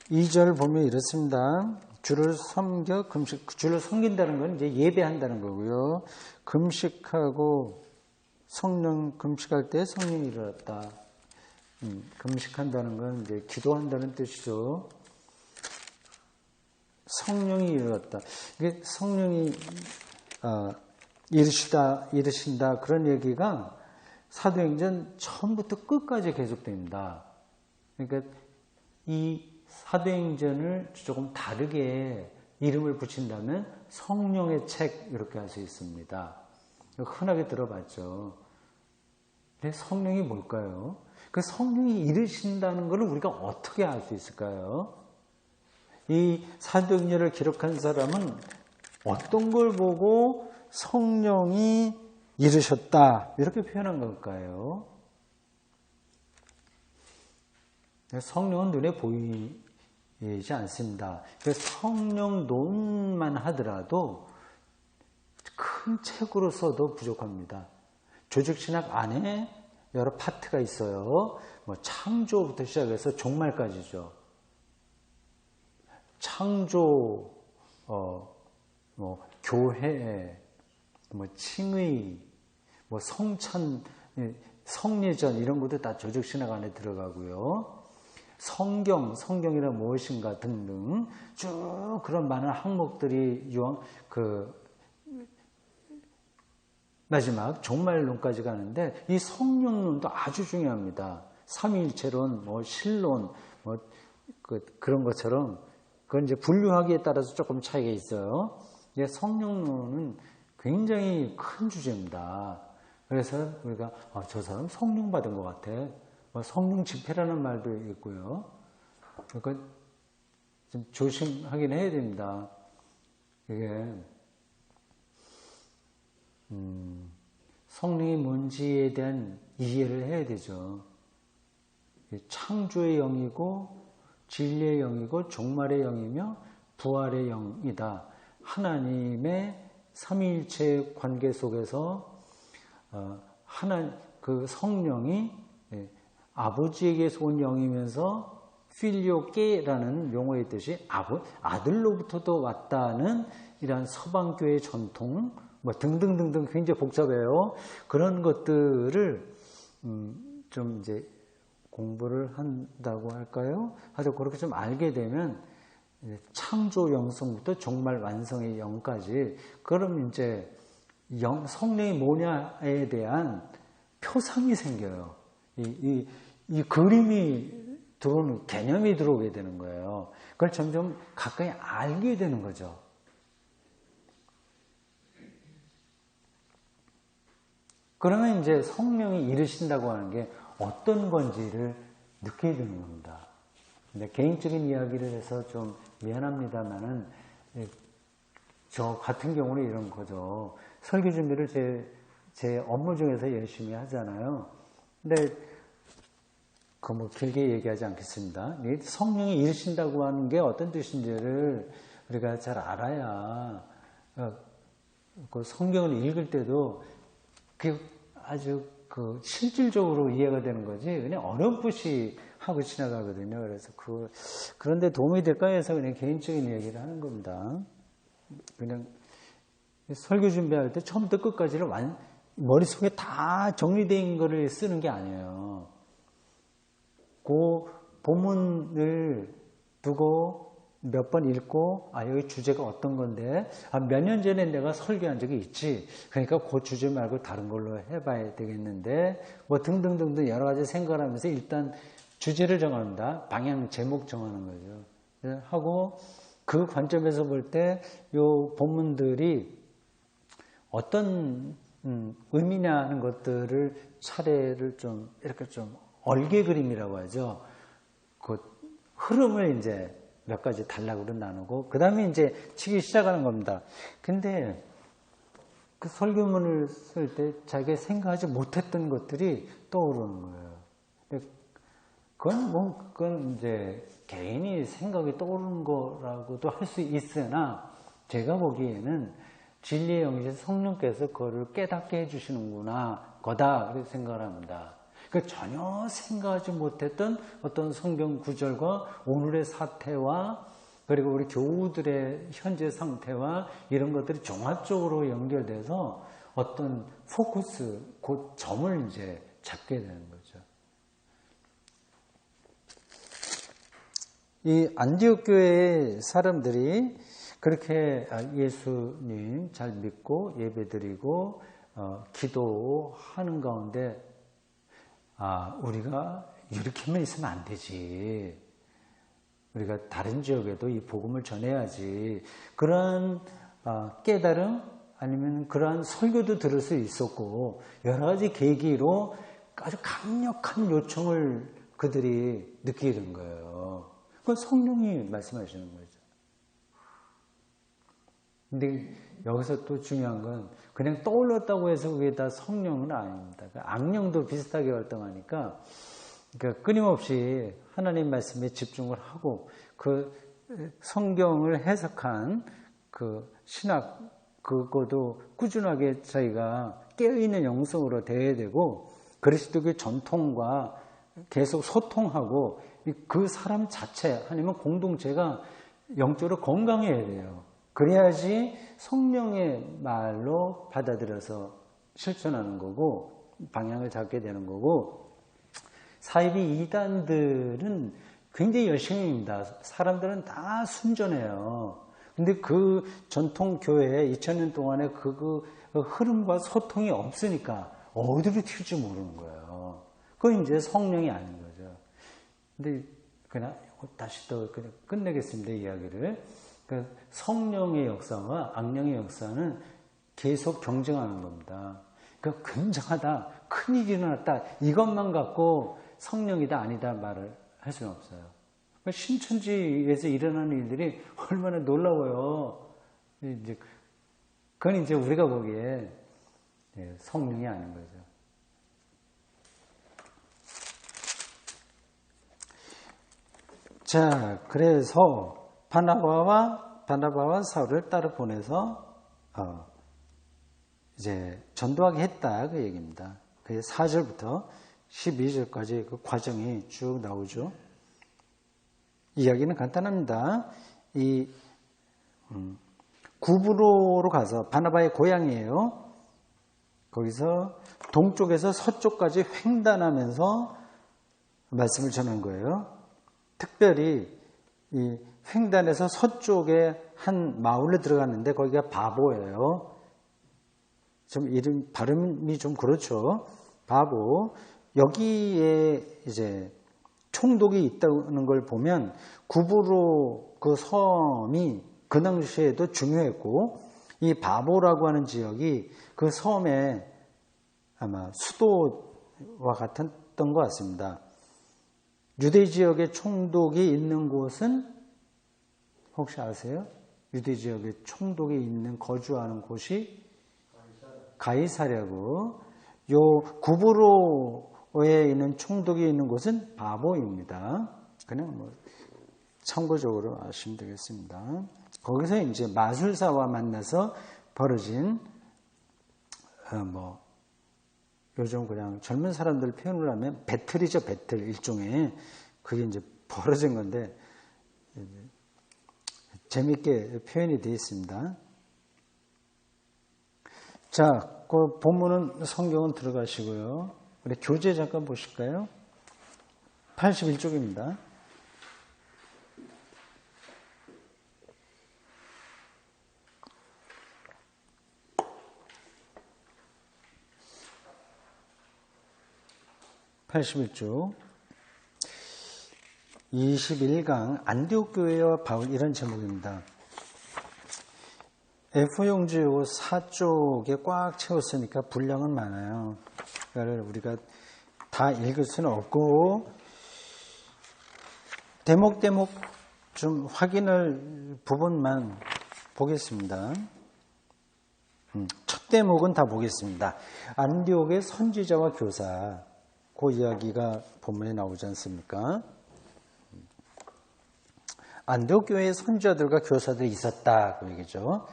2절 보면 이렇습니다. 주를 섬겨 주를 섬긴다는 건 이제 예배한다는 거고요. 금식하고 금식할 때 성령이 일어났다. 금식한다는 건 이제 기도한다는 뜻이죠. 성령이 일어났다. 이게 성령이 이르신다 그런 얘기가 사도행전 처음부터 끝까지 계속됩니다. 그러니까 이 사도행전을 조금 다르게 이름을 붙인다면 성령의 책 이렇게 할 수 있습니다. 흔하게 들어봤죠. 근데 성령이 뭘까요? 그 성령이 이르신다는 것을 우리가 어떻게 알 수 있을까요? 이 사도행전을 기록한 사람은 어떤 걸 보고 성령이 이르셨다 이렇게 표현한 걸까요? 성령은 눈에 보이지 않습니다. 성령 논만 하더라도 큰 책으로 써도 부족합니다. 조직신학 안에 여러 파트가 있어요. 뭐 창조부터 시작해서 종말까지죠. 창조, 뭐 교회, 뭐 칭의, 뭐 성찬, 성례전 이런 것도 다 조직신학 안에 들어가고요. 성경이란 무엇인가 등등 쭉 그런 많은 항목들이 마지막 종말론까지 가는데 이 성령론도 아주 중요합니다. 삼위일체론, 뭐 신론, 뭐 그런 것처럼 그건 이제 분류하기에 따라서 조금 차이가 있어요. 성령론은 굉장히 큰 주제입니다. 그래서 우리가 저 사람 성령 받은 것 같아. 성령 집회라는 말도 있고요. 그러니까 좀 조심하긴 해야 됩니다. 이게 성령이 뭔지에 대한 이해를 해야 되죠. 창조의 영이고 진리의 영이고 종말의 영이며 부활의 영이다. 하나님의 삼위일체 관계 속에서 그 성령이 아버지에게서 온 영이면서 필리오게라는 용어의 뜻이 아들로부터도 왔다는 이러한 서방교의 전통 뭐 등등등등 굉장히 복잡해요. 그런 것들을 좀 이제 공부를 한다고 할까요? 아주 그렇게 좀 알게 되면 창조 영성부터 종말 완성의 영까지 그럼 이제 성령이 뭐냐에 대한 표상이 생겨요. 이 그림이 들어오는 개념이 들어오게 되는 거예요. 그걸 점점 가까이 알게 되는 거죠. 그러면 이제 성령이 이르신다고 하는 게 어떤 건지를 느끼게 되는 겁니다. 근데 개인적인 이야기를 해서 좀 미안합니다만은 저 같은 경우는 이런 거죠. 설교 준비를 제 업무 중에서 열심히 하잖아요. 근데 뭐 길게 얘기하지 않겠습니다. 성령이 이르신다고 하는 게 어떤 뜻인지를 우리가 잘 알아야 그 성경을 읽을 때도 아주 실질적으로 이해가 되는 거지 그냥 어렴풋이 하고 지나가거든요. 그래서 그런데 도움이 될까 해서 그냥 개인적인 얘기를 하는 겁니다. 그냥 설교 준비할 때 처음부터 끝까지를 머릿속에 다 정리된 거를 쓰는 게 아니에요. 그 본문을 두고 몇 번 읽고 여기 주제가 어떤 건데 몇 년 전에 내가 설교한 적이 있지. 그러니까 그 주제 말고 다른 걸로 해봐야 되겠는데 뭐 등등등등 여러 가지 생각을 하면서 일단 주제를 정합니다. 방향 제목 정하는 거죠. 하고 그 관점에서 볼 때 요 본문들이 어떤 의미냐 하는 것들을 차례를 좀 이렇게 좀 얼개 그림이라고 하죠. 그 흐름을 이제 몇 가지 단락으로 나누고 그 다음에 이제 치기 시작하는 겁니다. 근데 그 설교문을 쓸 때 자기가 생각하지 못했던 것들이 떠오르는 거예요. 그건 이제 개인이 생각이 떠오르는 거라고도 할 수 있으나 제가 보기에는 진리의 영이신 성령께서 그거를 깨닫게 해주시는구나 거다 그렇게 생각을 합니다. 전혀 생각하지 못했던 어떤 성경 구절과 오늘의 사태와 그리고 우리 교우들의 현재 상태와 이런 것들이 종합적으로 연결돼서 어떤 포커스, 그 점을 이제 잡게 되는 거죠. 이 안디옥 교회의 사람들이 그렇게 예수님 잘 믿고 예배드리고 기도하는 가운데 우리가 이렇게만 있으면 안 되지. 우리가 다른 지역에도 이 복음을 전해야지. 그런 깨달음 아니면 그러한 설교도 들을 수 있었고 여러 가지 계기로 아주 강력한 요청을 그들이 느끼게 된 거예요. 그건 성령이 말씀하시는 거죠. 근데 여기서 또 중요한 건 그냥 떠올랐다고 해서 그게 다 성령은 아닙니다. 악령도 비슷하게 활동하니까 그러니까 끊임없이 하나님 말씀에 집중을 하고 그 성경을 해석한 그 신학 그것도 꾸준하게 저희가 깨어있는 영성으로 대해야 되고 그리스도의 전통과 계속 소통하고 그 사람 자체 아니면 공동체가 영적으로 건강해야 돼요. 그래야지 성령의 말로 받아들여서 실천하는 거고 방향을 잡게 되는 거고 사이비 이단들은 굉장히 열심입니다. 사람들은 다 순전해요. 근데 그 전통 교회에 2000년 동안에 그 흐름과 소통이 없으니까 어디로 튈지 모르는 거예요. 그건 이제 성령이 아닌 거죠. 근데 그냥 다시 또 그냥 끝내겠습니다. 이야기를. 그러니까 성령의 역사와 악령의 역사는 계속 경쟁하는 겁니다. 그러니까 굉장하다, 큰일이 일어났다 이것만 갖고 성령이다 아니다 말을 할 수는 없어요. 그러니까 신천지에서 일어나는 일들이 얼마나 놀라워요. 이제 그건 이제 우리가 보기에 성령이 아닌 거죠. 자, 그래서 바나바와 사울을 따로 보내서 이제 전도하게 했다 그 얘기입니다. 그 4절부터 12절까지 그 과정이 쭉 나오죠. 이야기는 간단합니다. 이 구브로로 가서 바나바의 고향이에요. 거기서 동쪽에서 서쪽까지 횡단하면서 말씀을 전한 거예요. 특별히 이 횡단에서 서쪽에 한 마을에 들어갔는데 거기가 바보예요. 좀 이름 발음이 좀 그렇죠. 바보. 여기에 이제 총독이 있다는 걸 보면 구브로 그 섬이 그 당시에도 중요했고 이 바보라고 하는 지역이 그 섬의 아마 수도와 같았던 것 같습니다. 유대 지역의 총독이 있는 곳은 혹시 아세요? 유대 지역의 총독이 있는 거주하는 곳이 가이사랴고 요 구브로에 있는 총독이 있는 곳은 바보입니다. 그냥 뭐 참고적으로 아시면 되겠습니다. 거기서 이제 마술사와 만나서 벌어진 요즘 그냥 젊은 사람들 표현을 하면 배틀이죠. 배틀 일종의 그게 이제 벌어진 건데 재미있게 표현이 되어 있습니다. 자, 그 본문은 성경은 들어가시고요. 우리 교재 잠깐 보실까요? 81쪽입니다. (81쪽) 21강 안디옥 교회와 바울 이런 제목입니다. F 용지 4쪽에 꽉 채웠으니까 분량은 많아요. 그걸 우리가 다 읽을 수는 없고 대목 좀 확인할 부분만 보겠습니다. 첫 대목은 다 보겠습니다. 안디옥의 선지자와 교사 그 이야기가 본문에 나오지 않습니까? 안디옥 교회의 선지자들과 교사들이 있었다 그 얘기죠.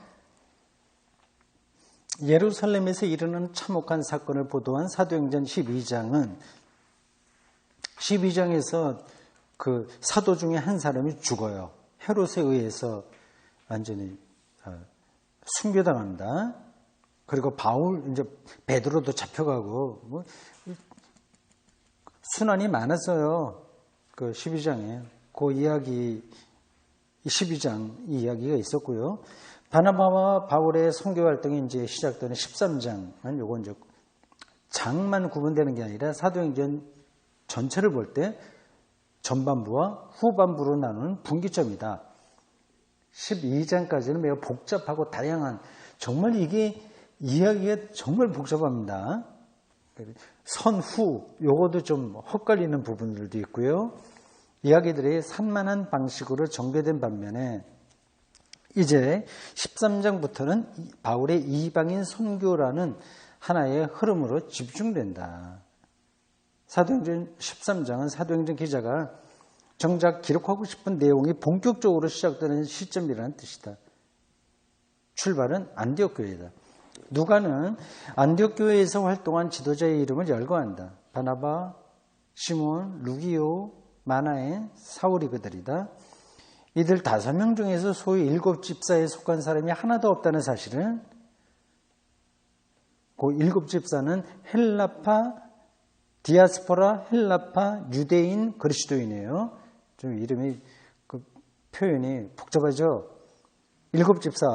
예루살렘에서 일어난 참혹한 사건을 보도한 사도행전 12장에서 그 사도 중에 한 사람이 죽어요. 헤롯에 의해서 완전히 순교당합니다. 그리고 바울 이제 베드로도 잡혀가고 순환이 많았어요. 그 12장에 그 이야기 12장 이야기가 있었고요. 바나바와 바울의 선교 활동이 이제 시작되는 13장은 요건 이제 장만 구분되는 게 아니라 사도행전 전체를 볼 때 전반부와 후반부로 나누는 분기점이다. 12장까지는 매우 복잡하고 다양한, 정말 이게 이야기가 정말 복잡합니다. 선후, 요것도 좀 헛갈리는 부분들도 있고요. 이야기들이 산만한 방식으로 전개된 반면에 이제 13장부터는 바울의 이방인 선교라는 하나의 흐름으로 집중된다. 사도행전 13장은 사도행전 기자가 정작 기록하고 싶은 내용이 본격적으로 시작되는 시점이라는 뜻이다. 출발은 안디옥 교회다. 누가는 안디옥 교회에서 활동한 지도자의 이름을 열거한다. 바나바, 시몬, 루기오, 마나엔, 사울이 그들이다. 이들 5명 중에서 소위 7 집사에 속한 사람이 하나도 없다는 사실은, 그 7 집사는 헬라파, 디아스포라, 헬라파, 유대인, 그리스도인이에요. 좀 이름이, 그 표현이 복잡하죠? 7 집사,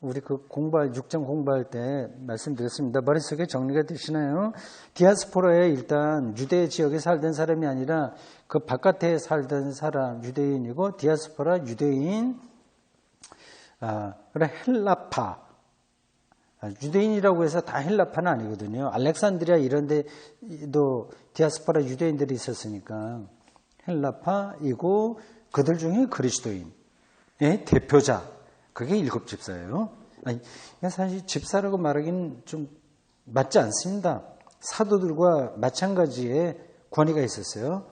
우리 그 6장 공부할 때 말씀드렸습니다. 머릿속에 정리가 되시나요? 디아스포라에 일단 유대 지역에 살던 사람이 아니라 그 바깥에 살던 사람, 유대인이고, 디아스포라, 유대인, 그래, 헬라파. 유대인이라고 해서 다 헬라파는 아니거든요. 알렉산드리아 이런 데도 디아스포라 유대인들이 있었으니까 헬라파이고, 그들 중에 그리스도인의 대표자, 그게 7 집사예요. 아니, 사실 집사라고 말하기는 좀 맞지 않습니다. 사도들과 마찬가지의 권위가 있었어요.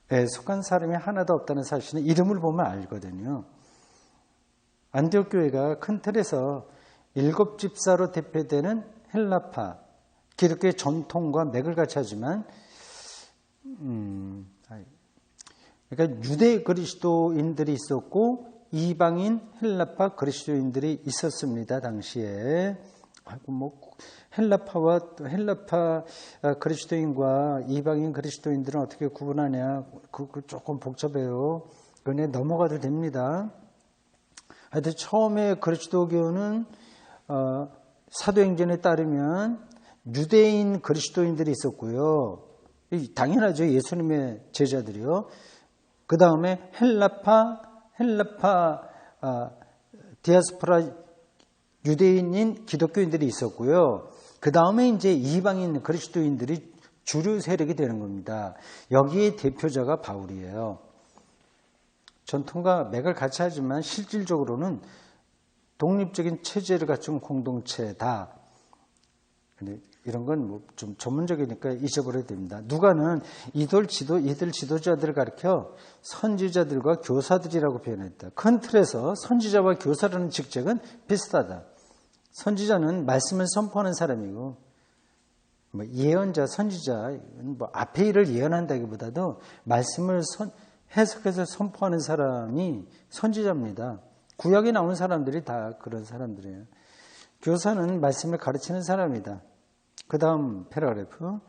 속한 사람이 하나도 없다는 사실은 이름을 보면 알거든요. 안디옥 교회가 큰 틀에서 7 집사로 대표되는 헬라파, 기독교의 전통과 맥을 같이 하지만, 그러니까 유대 그리스도인들이 있었고 이방인 헬라파 그리스도인들이 있었습니다. 당시에. 헬라파와 또 헬라파 그리스도인과 이방인 그리스도인들은 어떻게 구분하냐? 그 조금 복잡해요. 그런데 넘어가도 됩니다. 하여튼 처음에 그리스도교는 사도행전에 따르면 유대인 그리스도인들이 있었고요. 당연하죠. 예수님의 제자들이요. 그 다음에 헬라파, 디아스포라 유대인인 기독교인들이 있었고요. 그 다음에 이제 이방인 그리스도인들이 주류 세력이 되는 겁니다. 여기에 대표자가 바울이에요. 전통과 맥을 같이 하지만 실질적으로는 독립적인 체제를 갖춘 공동체다. 근데 이런 건 뭐 좀 전문적이니까 잊어버려야 됩니다. 누가는 이들 지도자들을 가리켜 선지자들과 교사들이라고 표현했다. 큰 틀에서 선지자와 교사라는 직책은 비슷하다. 선지자는 말씀을 선포하는 사람이고, 뭐 예언자, 선지자, 뭐 앞에 일을 예언한다기보다도 말씀을 해석해서 선포하는 사람이 선지자입니다. 구약에 나오는 사람들이 다 그런 사람들이에요. 교사는 말씀을 가르치는 사람이다. 그 다음 패러그래프.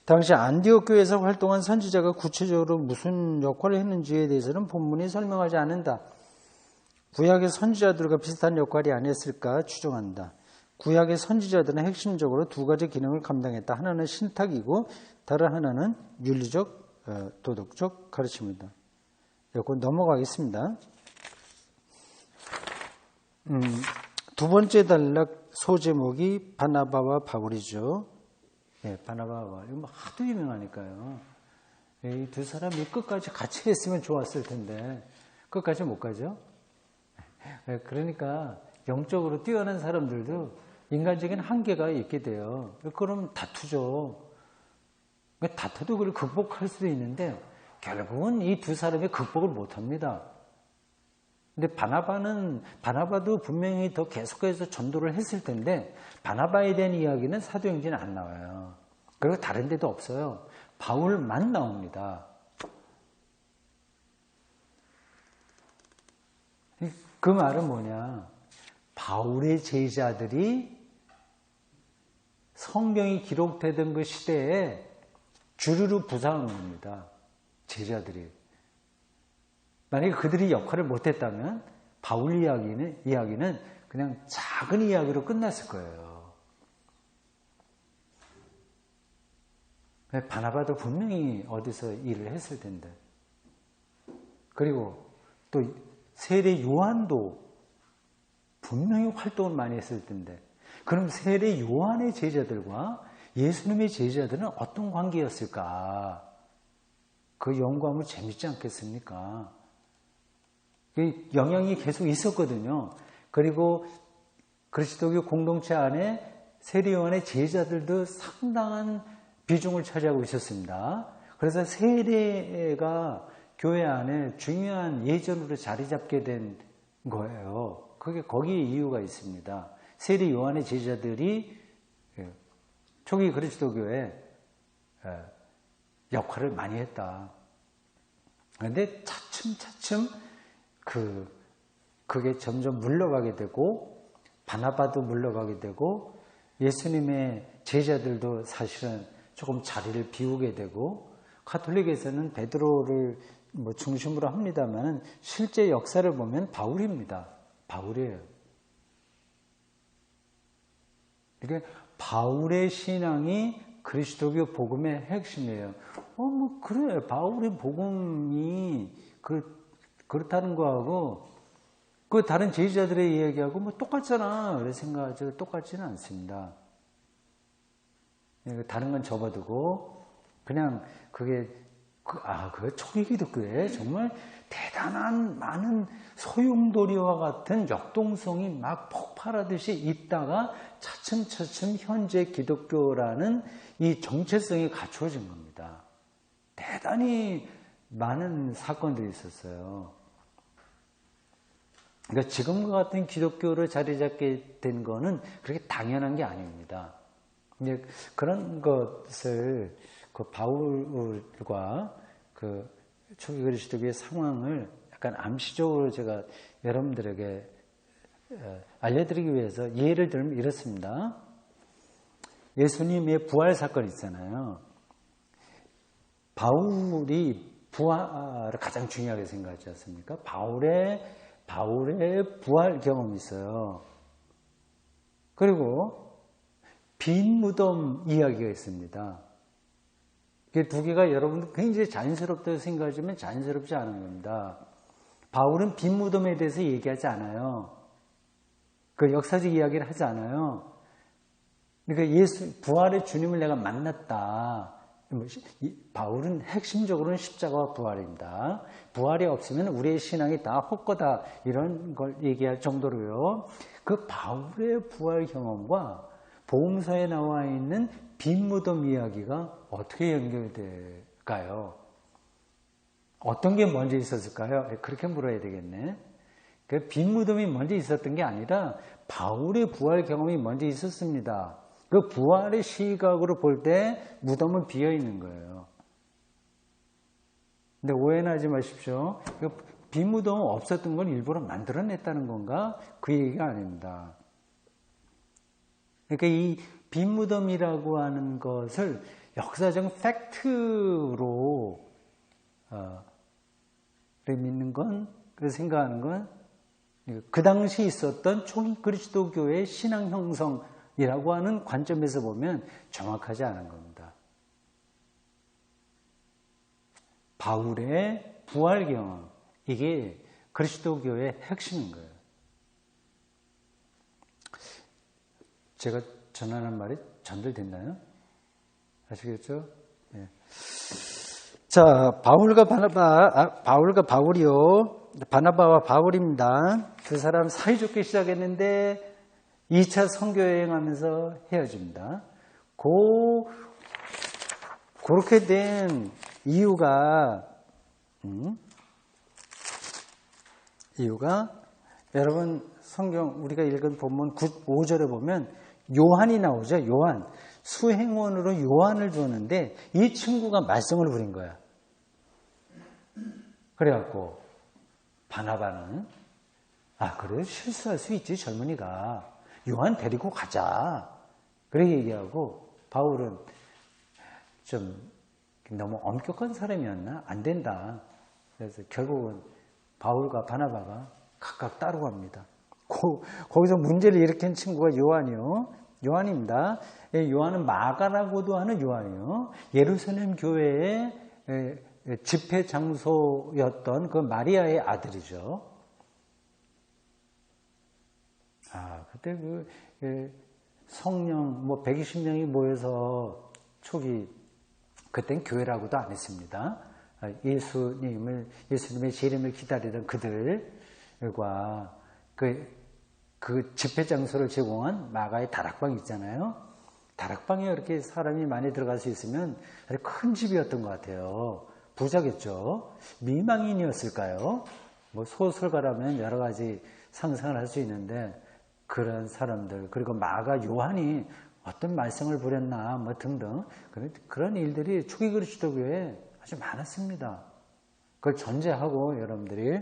당시 안디옥 교회에서 활동한 선지자가 구체적으로 무슨 역할을 했는지에 대해서는 본문이 설명하지 않는다. 구약의 선지자들과 비슷한 역할이 아니었을까 추정한다. 구약의 선지자들은 핵심적으로 2가지 기능을 감당했다. 하나는 신탁이고 다른 하나는 윤리적, 도덕적 가르침이다. 이거 넘어가겠습니다. 두 번째 단락 소제목이 바나바와 바울이죠. 바나바와 이거 하도 유명하니까요. 이 두 사람이 끝까지 같이 했으면 좋았을 텐데 끝까지 못 가죠. 그러니까 영적으로 뛰어난 사람들도 인간적인 한계가 있게 돼요. 그럼 다투죠. 다투도 그걸 극복할 수도 있는데 결국은 이 두 사람이 극복을 못합니다. 근데 바나바도 분명히 더 계속해서 전도를 했을 텐데 바나바에 대한 이야기는 사도행전에 안 나와요. 그리고 다른 데도 없어요. 바울만 나옵니다. 그 말은 뭐냐? 바울의 제자들이 성경이 기록되던 그 시대에 주르르 부상한 겁니다. 제자들이. 만약에 그들이 역할을 못했다면 바울 이야기는 그냥 작은 이야기로 끝났을 거예요. 바나바도 분명히 어디서 일을 했을 텐데. 그리고 또 세례 요한도 분명히 활동을 많이 했을 텐데. 그럼 세례 요한의 제자들과 예수님의 제자들은 어떤 관계였을까? 그 연구하면 재밌지 않겠습니까? 그 영향이 계속 있었거든요. 그리고 그리스도교 공동체 안에 세례 요한의 제자들도 상당한 비중을 차지하고 있었습니다. 그래서 세례가 교회 안에 중요한 예전으로 자리 잡게 된 거예요. 그게 거기에 이유가 있습니다. 세례 요한의 제자들이 초기 그리스도교에 역할을 많이 했다. 그런데 차츰차츰 그게 점점 물러가게 되고 바나바도 물러가게 되고 예수님의 제자들도 사실은 조금 자리를 비우게 되고 가톨릭에서는 베드로를 중심으로 합니다만 실제 역사를 보면 바울입니다. 바울이에요. 이게 바울의 신앙이 그리스도교 복음의 핵심이에요. 그래. 바울의 복음이 그렇다는 거하고 그 다른 제자들의 이야기하고 똑같잖아. 그래 생각하죠. 똑같지는 않습니다. 다른 건 접어두고 그냥 그게 초기 기독교에 정말 대단한 많은 소용돌이와 같은 역동성이 막 폭발하듯이 있다가 차츰차츰 현재 기독교라는 이 정체성이 갖추어진 겁니다. 대단히 많은 사건들이 있었어요. 그러니까 지금과 같은 기독교를 자리 잡게 된 거는 그렇게 당연한 게 아닙니다. 이제 그런 것을 그 바울과 그 초기 그리스도교의 상황을 약간 암시적으로 제가 여러분들에게 알려드리기 위해서 예를 들면 이렇습니다. 예수님의 부활 사건 있잖아요. 바울이 부활을 가장 중요하게 생각하지 않습니까? 바울의 부활 경험이 있어요. 그리고 빈 무덤 이야기가 있습니다. 이 두 개가 여러분 굉장히 자연스럽다고 생각하지만 자연스럽지 않은 겁니다. 바울은 빈 무덤에 대해서 얘기하지 않아요. 그 역사적 이야기를 하지 않아요. 그러니까 부활의 주님을 내가 만났다. 바울은 핵심적으로는 십자가와 부활입니다. 부활이 없으면 우리의 신앙이 다 헛거다. 이런 걸 얘기할 정도로요. 그 바울의 부활 경험과 복음서에 나와 있는 빈 무덤 이야기가 어떻게 연결될까요? 어떤 게 먼저 있었을까요? 그렇게 물어야 되겠네. 그 빈 무덤이 먼저 있었던 게 아니라 바울의 부활 경험이 먼저 있었습니다. 그 부활의 시각으로 볼 때 무덤은 비어 있는 거예요. 근데 오해는 하지 마십시오. 그 빈 무덤은 없었던 걸 일부러 만들어냈다는 건가? 그 얘기가 아닙니다. 그러니까 이 빈 무덤이라고 하는 것을 역사적 팩트로 믿는 건, 그래서 생각하는 건 그 당시 있었던 초기 그리스도교의 신앙 형성이라고 하는 관점에서 보면 정확하지 않은 겁니다. 바울의 부활 경험, 이게 그리스도교의 핵심인 거예요. 제가 전하는 말이 전달됐나요? 아시겠죠? 네. 자, 바울과 바울이요. 바나바와 바울입니다. 두 사람 사이좋게 시작했는데 2차 선교 여행하면서 헤어집니다. 그렇게 된 이유가 여러분 성경 우리가 읽은 본문 5절에 보면 요한이 나오죠. 요한. 수행원으로 요한을 두었는데 이 친구가 말썽을 부린 거야. 그래갖고 바나바는 그래 실수할 수 있지 젊은이가. 요한 데리고 가자. 그렇게 얘기하고 바울은 좀 너무 엄격한 사람이었나? 안 된다. 그래서 결국은 바울과 바나바가 각각 따로 갑니다. 거기서 문제를 일으킨 친구가 요한이요. 요한입니다. 요한은 마가라고도 하는 요한이요. 예루살렘 교회의 집회 장소였던 그 마리아의 아들이죠. 그때 성령 120명이 모여서 초기 그땐 교회라고도 안 했습니다. 예수님의 재림을 기다리던 그들과 그 집회 장소를 제공한 마가의 다락방 있잖아요. 다락방에 이렇게 사람이 많이 들어갈 수 있으면 아주 큰 집이었던 것 같아요. 부자겠죠. 미망인이었을까요? 소설가라면 여러 가지 상상을 할 수 있는데 그런 사람들, 그리고 마가 요한이 어떤 말썽을 부렸나 등등 그런 일들이 초기 그리스도교에 아주 많았습니다. 그걸 전제하고 여러분들이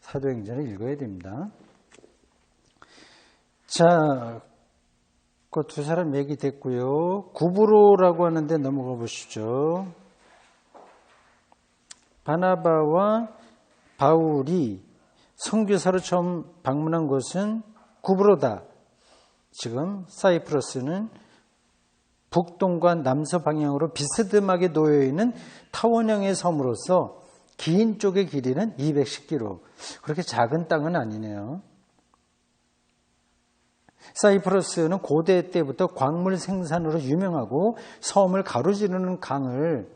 사도행전을 읽어야 됩니다. 자, 그 두 사람 얘기 됐고요. 구브로라고 하는데 넘어가 보시죠. 바나바와 바울이 선교사로 처음 방문한 곳은 구브로다. 지금 사이프러스는 북동과 남서 방향으로 비스듬하게 놓여있는 타원형의 섬으로서 긴 쪽의 길이는 210km. 그렇게 작은 땅은 아니네요. 사이프러스는 고대 때부터 광물 생산으로 유명하고 섬을 가로지르는 강을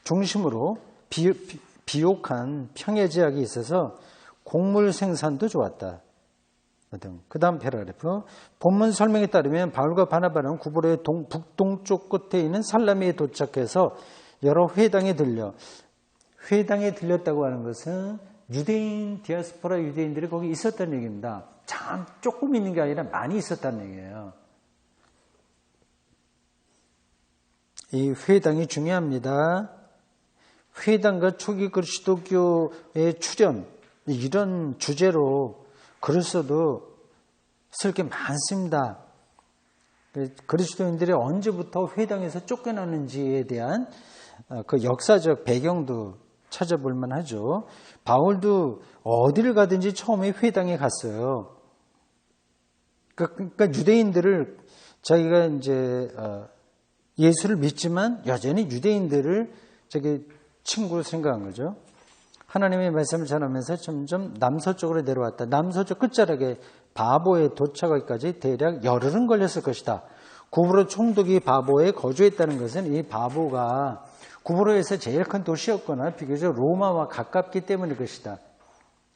중심으로 비옥한 평야지역이 있어서 곡물 생산도 좋았다. 그 다음 패러그래프. 본문 설명에 따르면 바울과 바나바는 구브로의 북동쪽 끝에 있는 살라미에 도착해서 여러 회당에 들렸다고 하는 것은 유대인, 디아스포라 유대인들이 거기 있었다는 얘기입니다. 참 조금 있는 게 아니라 많이 있었다는 얘기예요. 이 회당이 중요합니다. 회당과 초기 그리스도교의 출현, 이런 주제로 글을 써도 쓸 게 많습니다. 그리스도인들이 언제부터 회당에서 쫓겨나는지에 대한 그 역사적 배경도 찾아볼 만하죠. 바울도 어디를 가든지 처음에 회당에 갔어요. 그러니까 유대인들을 자기가 이제 예수를 믿지만 여전히 유대인들을 자기 친구로 생각한 거죠. 하나님의 말씀을 전하면서 점점 남서쪽으로 내려왔다. 남서쪽 끝자락에 바보에 도착하기까지 대략 열흘은 걸렸을 것이다. 구브로 총독이 바보에 거주했다는 것은 이 바보가 구브로에서 제일 큰 도시였거나 비교적 로마와 가깝기 때문일 것이다.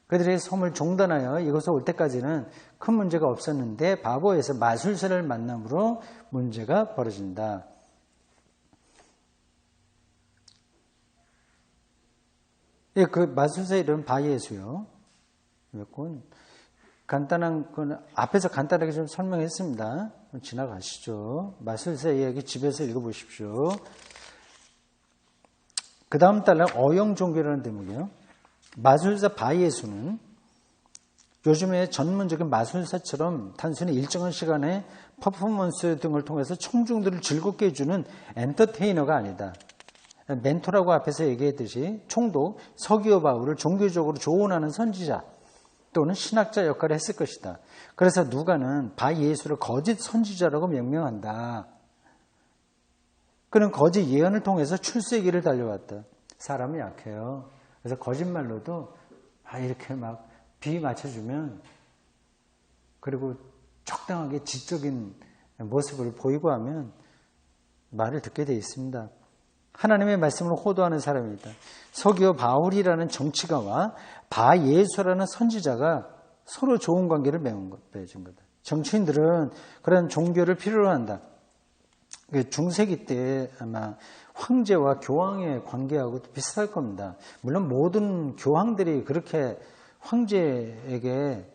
그들의 섬을 종단하여 이곳에 올 때까지는 큰 문제가 없었는데 바보에서 마술사를 만남으로 문제가 벌어진다. 예, 그 마술사 이름 바예수요. 간단한 건 앞에서 간단하게 좀 설명했습니다. 지나가시죠. 마술사 이야기 집에서 읽어보십시오. 그 다음 달에 어영 종교라는 대목이에요. 마술사 바예수는 요즘에 전문적인 마술사처럼 단순히 일정한 시간에 퍼포먼스 등을 통해서 청중들을 즐겁게 해주는 엔터테이너가 아니다. 멘토라고 앞에서 얘기했듯이 총독 서기오 바울을 종교적으로 조언하는 선지자 또는 신학자 역할을 했을 것이다. 그래서 누가는 바예수를 거짓 선지자라고 명명한다. 그는 거짓 예언을 통해서 출세기를 달려왔다. 사람이 약해요. 그래서 거짓말로도 이렇게 막 비 맞춰주면 그리고 적당하게 지적인 모습을 보이고 하면 말을 듣게 되어 있습니다. 하나님의 말씀을 호도하는 사람입니다. 서기오 바울이라는 정치가와 바예수라는 선지자가 서로 좋은 관계를 맺은 거다. 정치인들은 그런 종교를 필요로 한다. 중세기 때 아마 황제와 교황의 관계하고 비슷할 겁니다. 물론 모든 교황들이 그렇게 황제에게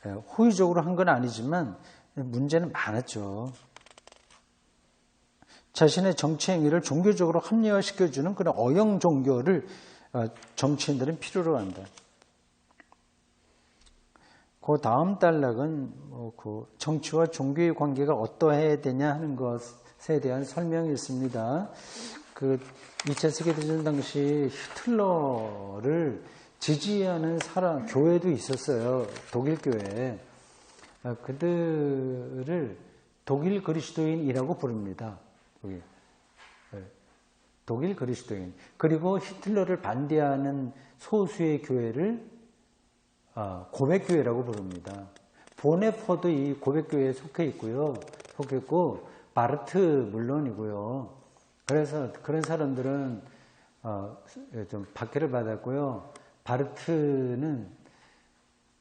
호의적으로 한 건 아니지만 문제는 많았죠. 자신의 정치 행위를 종교적으로 합리화시켜주는 그런 어영 종교를 정치인들은 필요로 한다. 그 다음 단락은 그 정치와 종교의 관계가 어떠해야 되냐 하는 것에 대한 설명이 있습니다. 그 2차 세계대전 당시 히틀러를 지지하는 교회도 있었어요. 독일 교회. 그들을 독일 그리스도인이라고 부릅니다. 독일 그리스도인. 그리고 히틀러를 반대하는 소수의 교회를 고백교회라고 부릅니다. 보네퍼도 이 고백교회에 속해 있고요. 속했고 바르트 물론이고요. 그래서 그런 사람들은 좀 박해를 받았고요. 바르트는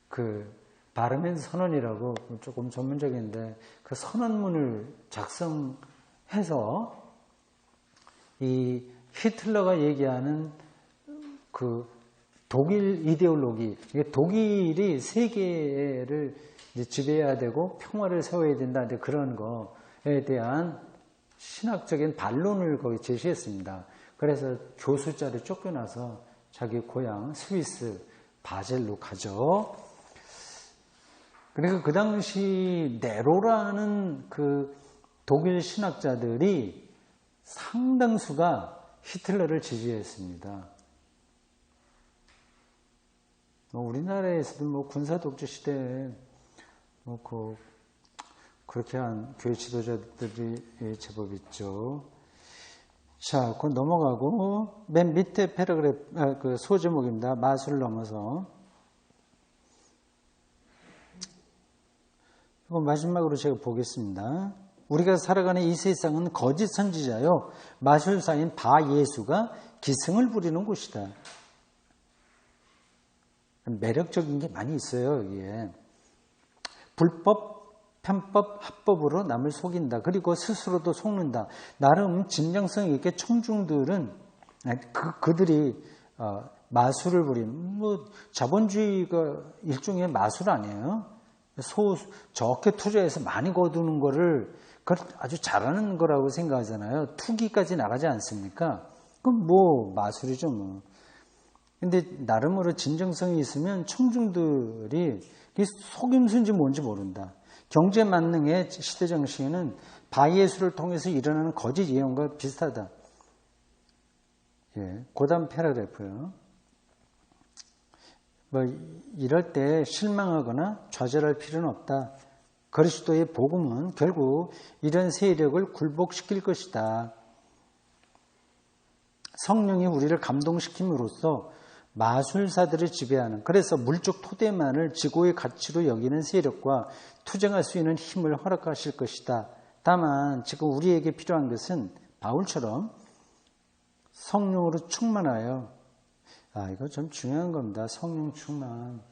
그 바르멘 선언이라고 조금 전문적인데 그 선언문을 작성해서 이 히틀러가 얘기하는 그 독일 이데올로기, 독일이 세계를 이제 지배해야 되고 평화를 세워야 된다, 그런 거에 대한 신학적인 반론을 거기 제시했습니다. 그래서 교수자를 쫓겨나서 자기 고향 스위스 바젤로 가죠. 그러니까 그 당시 네로라는 그 독일 신학자들이 상당수가 히틀러를 지지했습니다. 우리나라에서도 군사 독재 시대에 그렇게 한 교회 지도자들이 제법 있죠. 자, 그건 넘어가고 맨 밑에 패러그래프 그 소제목입니다. 마술을 넘어서 이거 마지막으로 제가 보겠습니다. 우리가 살아가는 이 세상은 거짓 선지자요 마술사인 바예수가 기승을 부리는 곳이다. 매력적인 게 많이 있어요. 여기에 불법, 편법, 합법으로 남을 속인다. 그리고 스스로도 속는다. 나름 진정성 있게 청중들은 그들이 마술을 부리는 자본주의가 일종의 마술 아니에요. 적게 투자해서 많이 거두는 거를 아주 잘하는 거라고 생각하잖아요. 투기까지 나가지 않습니까? 그럼 마술이죠 근데 나름으로 진정성이 있으면 청중들이 속임수인지 뭔지 모른다. 경제 만능의 시대 정신은 바예수를 통해서 일어나는 거짓 예언과 비슷하다. 그 다음 패러그래프요. 이럴 때 실망하거나 좌절할 필요는 없다. 그리스도의 복음은 결국 이런 세력을 굴복시킬 것이다. 성령이 우리를 감동시킴으로써 마술사들을 지배하는, 그래서 물적 토대만을 지고의 가치로 여기는 세력과 투쟁할 수 있는 힘을 허락하실 것이다. 다만 지금 우리에게 필요한 것은 바울처럼 성령으로 충만하여, 이거 좀 중요한 겁니다. 성령 충만.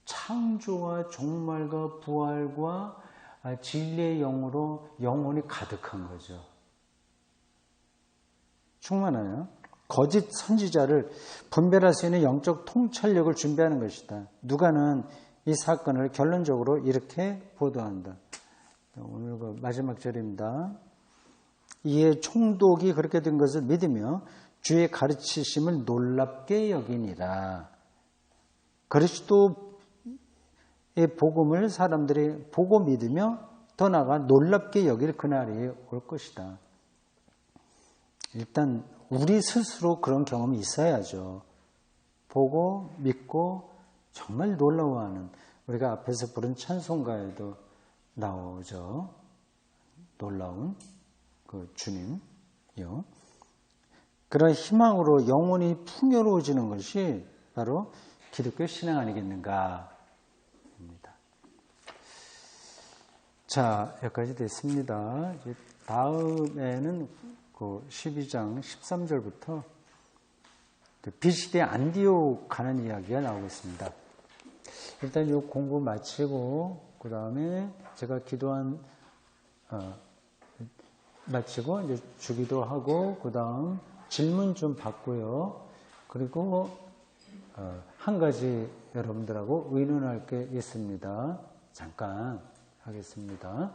창조와 종말과 부활과 진리의 영으로 영혼이 가득한 거죠. 충만하여 거짓 선지자를 분별할 수 있는 영적 통찰력을 준비하는 것이다. 누가는 이 사건을 결론적으로 이렇게 보도한다. 오늘 그 마지막 절입니다. 이에 총독이 그렇게 된 것을 믿으며 주의 가르치심을 놀랍게 여기니라. 그리스도의 복음을 사람들이 보고 믿으며 더 나아가 놀랍게 여길 그날이 올 것이다. 일단 우리 스스로 그런 경험이 있어야죠. 보고 믿고 정말 놀라워하는, 우리가 앞에서 부른 찬송가에도 나오죠. 놀라운 그 주님이요. 그런 희망으로 영혼이 풍요로워지는 것이 바로 기독교 신앙 아니겠는가 입니다. 자, 여기까지 됐습니다. 이제 다음에는 그 12장 13절부터 비시대 안디옥 가는 이야기가 나오겠습니다. 일단 이 공부 마치고 그 다음에 제가 기도한 마치고 이제 주기도 하고 그 다음 질문 좀 받고요. 그리고 한 가지 여러분들하고 의논할 게 있습니다. 잠깐 하겠습니다.